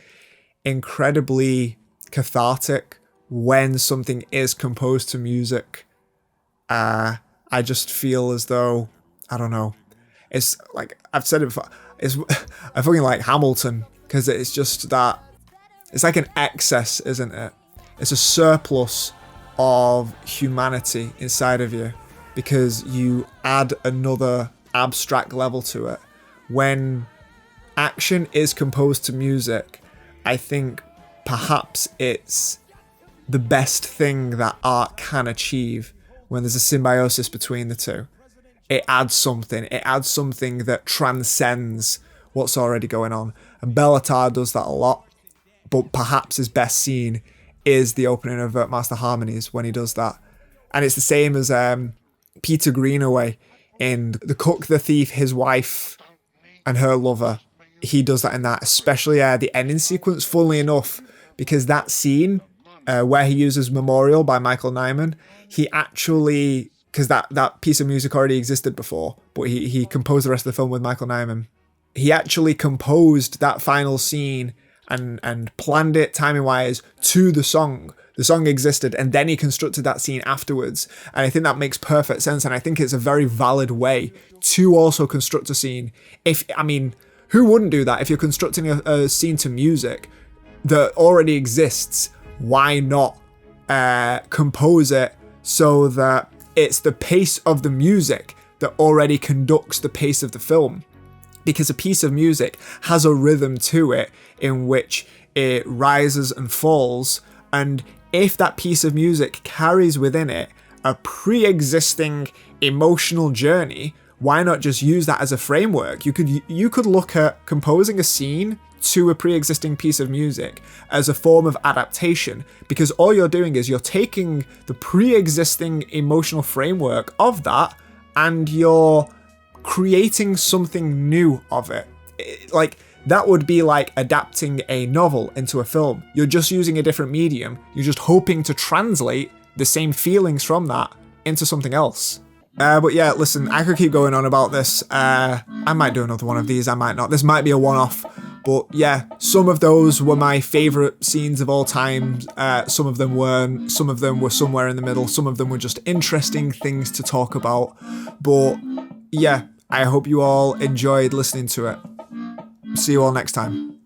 incredibly cathartic when something is composed to music. I just feel as though, I don't know, it's like, I've said it before, I fucking like Hamilton, because it's just that, it's like an excess, isn't it? It's a surplus of humanity inside of you, because you add another abstract level to it. When action is composed to music, I think perhaps it's the best thing that art can achieve, when there's a symbiosis between the two. It adds something that transcends what's already going on. And Bellatar does that a lot, but perhaps his best scene is the opening of Werckmeister Harmonies, when he does that. And it's the same as Peter Greenaway in The Cook, the Thief, His Wife, and Her Lover. He does that in that, especially the ending sequence, funnily enough, because that scene where he uses Memorial by Michael Nyman, he actually, because that piece of music already existed before, but he composed the rest of the film with Michael Nyman. He actually composed that final scene and planned it timing-wise to the song. The song existed, and then he constructed that scene afterwards. And I think that makes perfect sense, and I think it's a very valid way to also construct a scene. Who wouldn't do that? If you're constructing a scene to music that already exists, why not compose it so that it's the pace of the music that already conducts the pace of the film? Because a piece of music has a rhythm to it in which it rises and falls, and if that piece of music carries within it a pre-existing emotional journey, why not just use that as a framework? You could look at composing a scene to a pre-existing piece of music as a form of adaptation, because all you're doing is you're taking the pre-existing emotional framework of that and you're creating something new of it. Like, that would be like adapting a novel into a film. You're just using a different medium. You're just hoping to translate the same feelings from that into something else. But yeah, listen, I could keep going on about this. I might do another one of these, I might not. This might be a one-off. But yeah, some of those were my favourite scenes of all time. Some of them weren't. Some of them were somewhere in the middle. Some of them were just interesting things to talk about. But yeah, I hope you all enjoyed listening to it. See you all next time.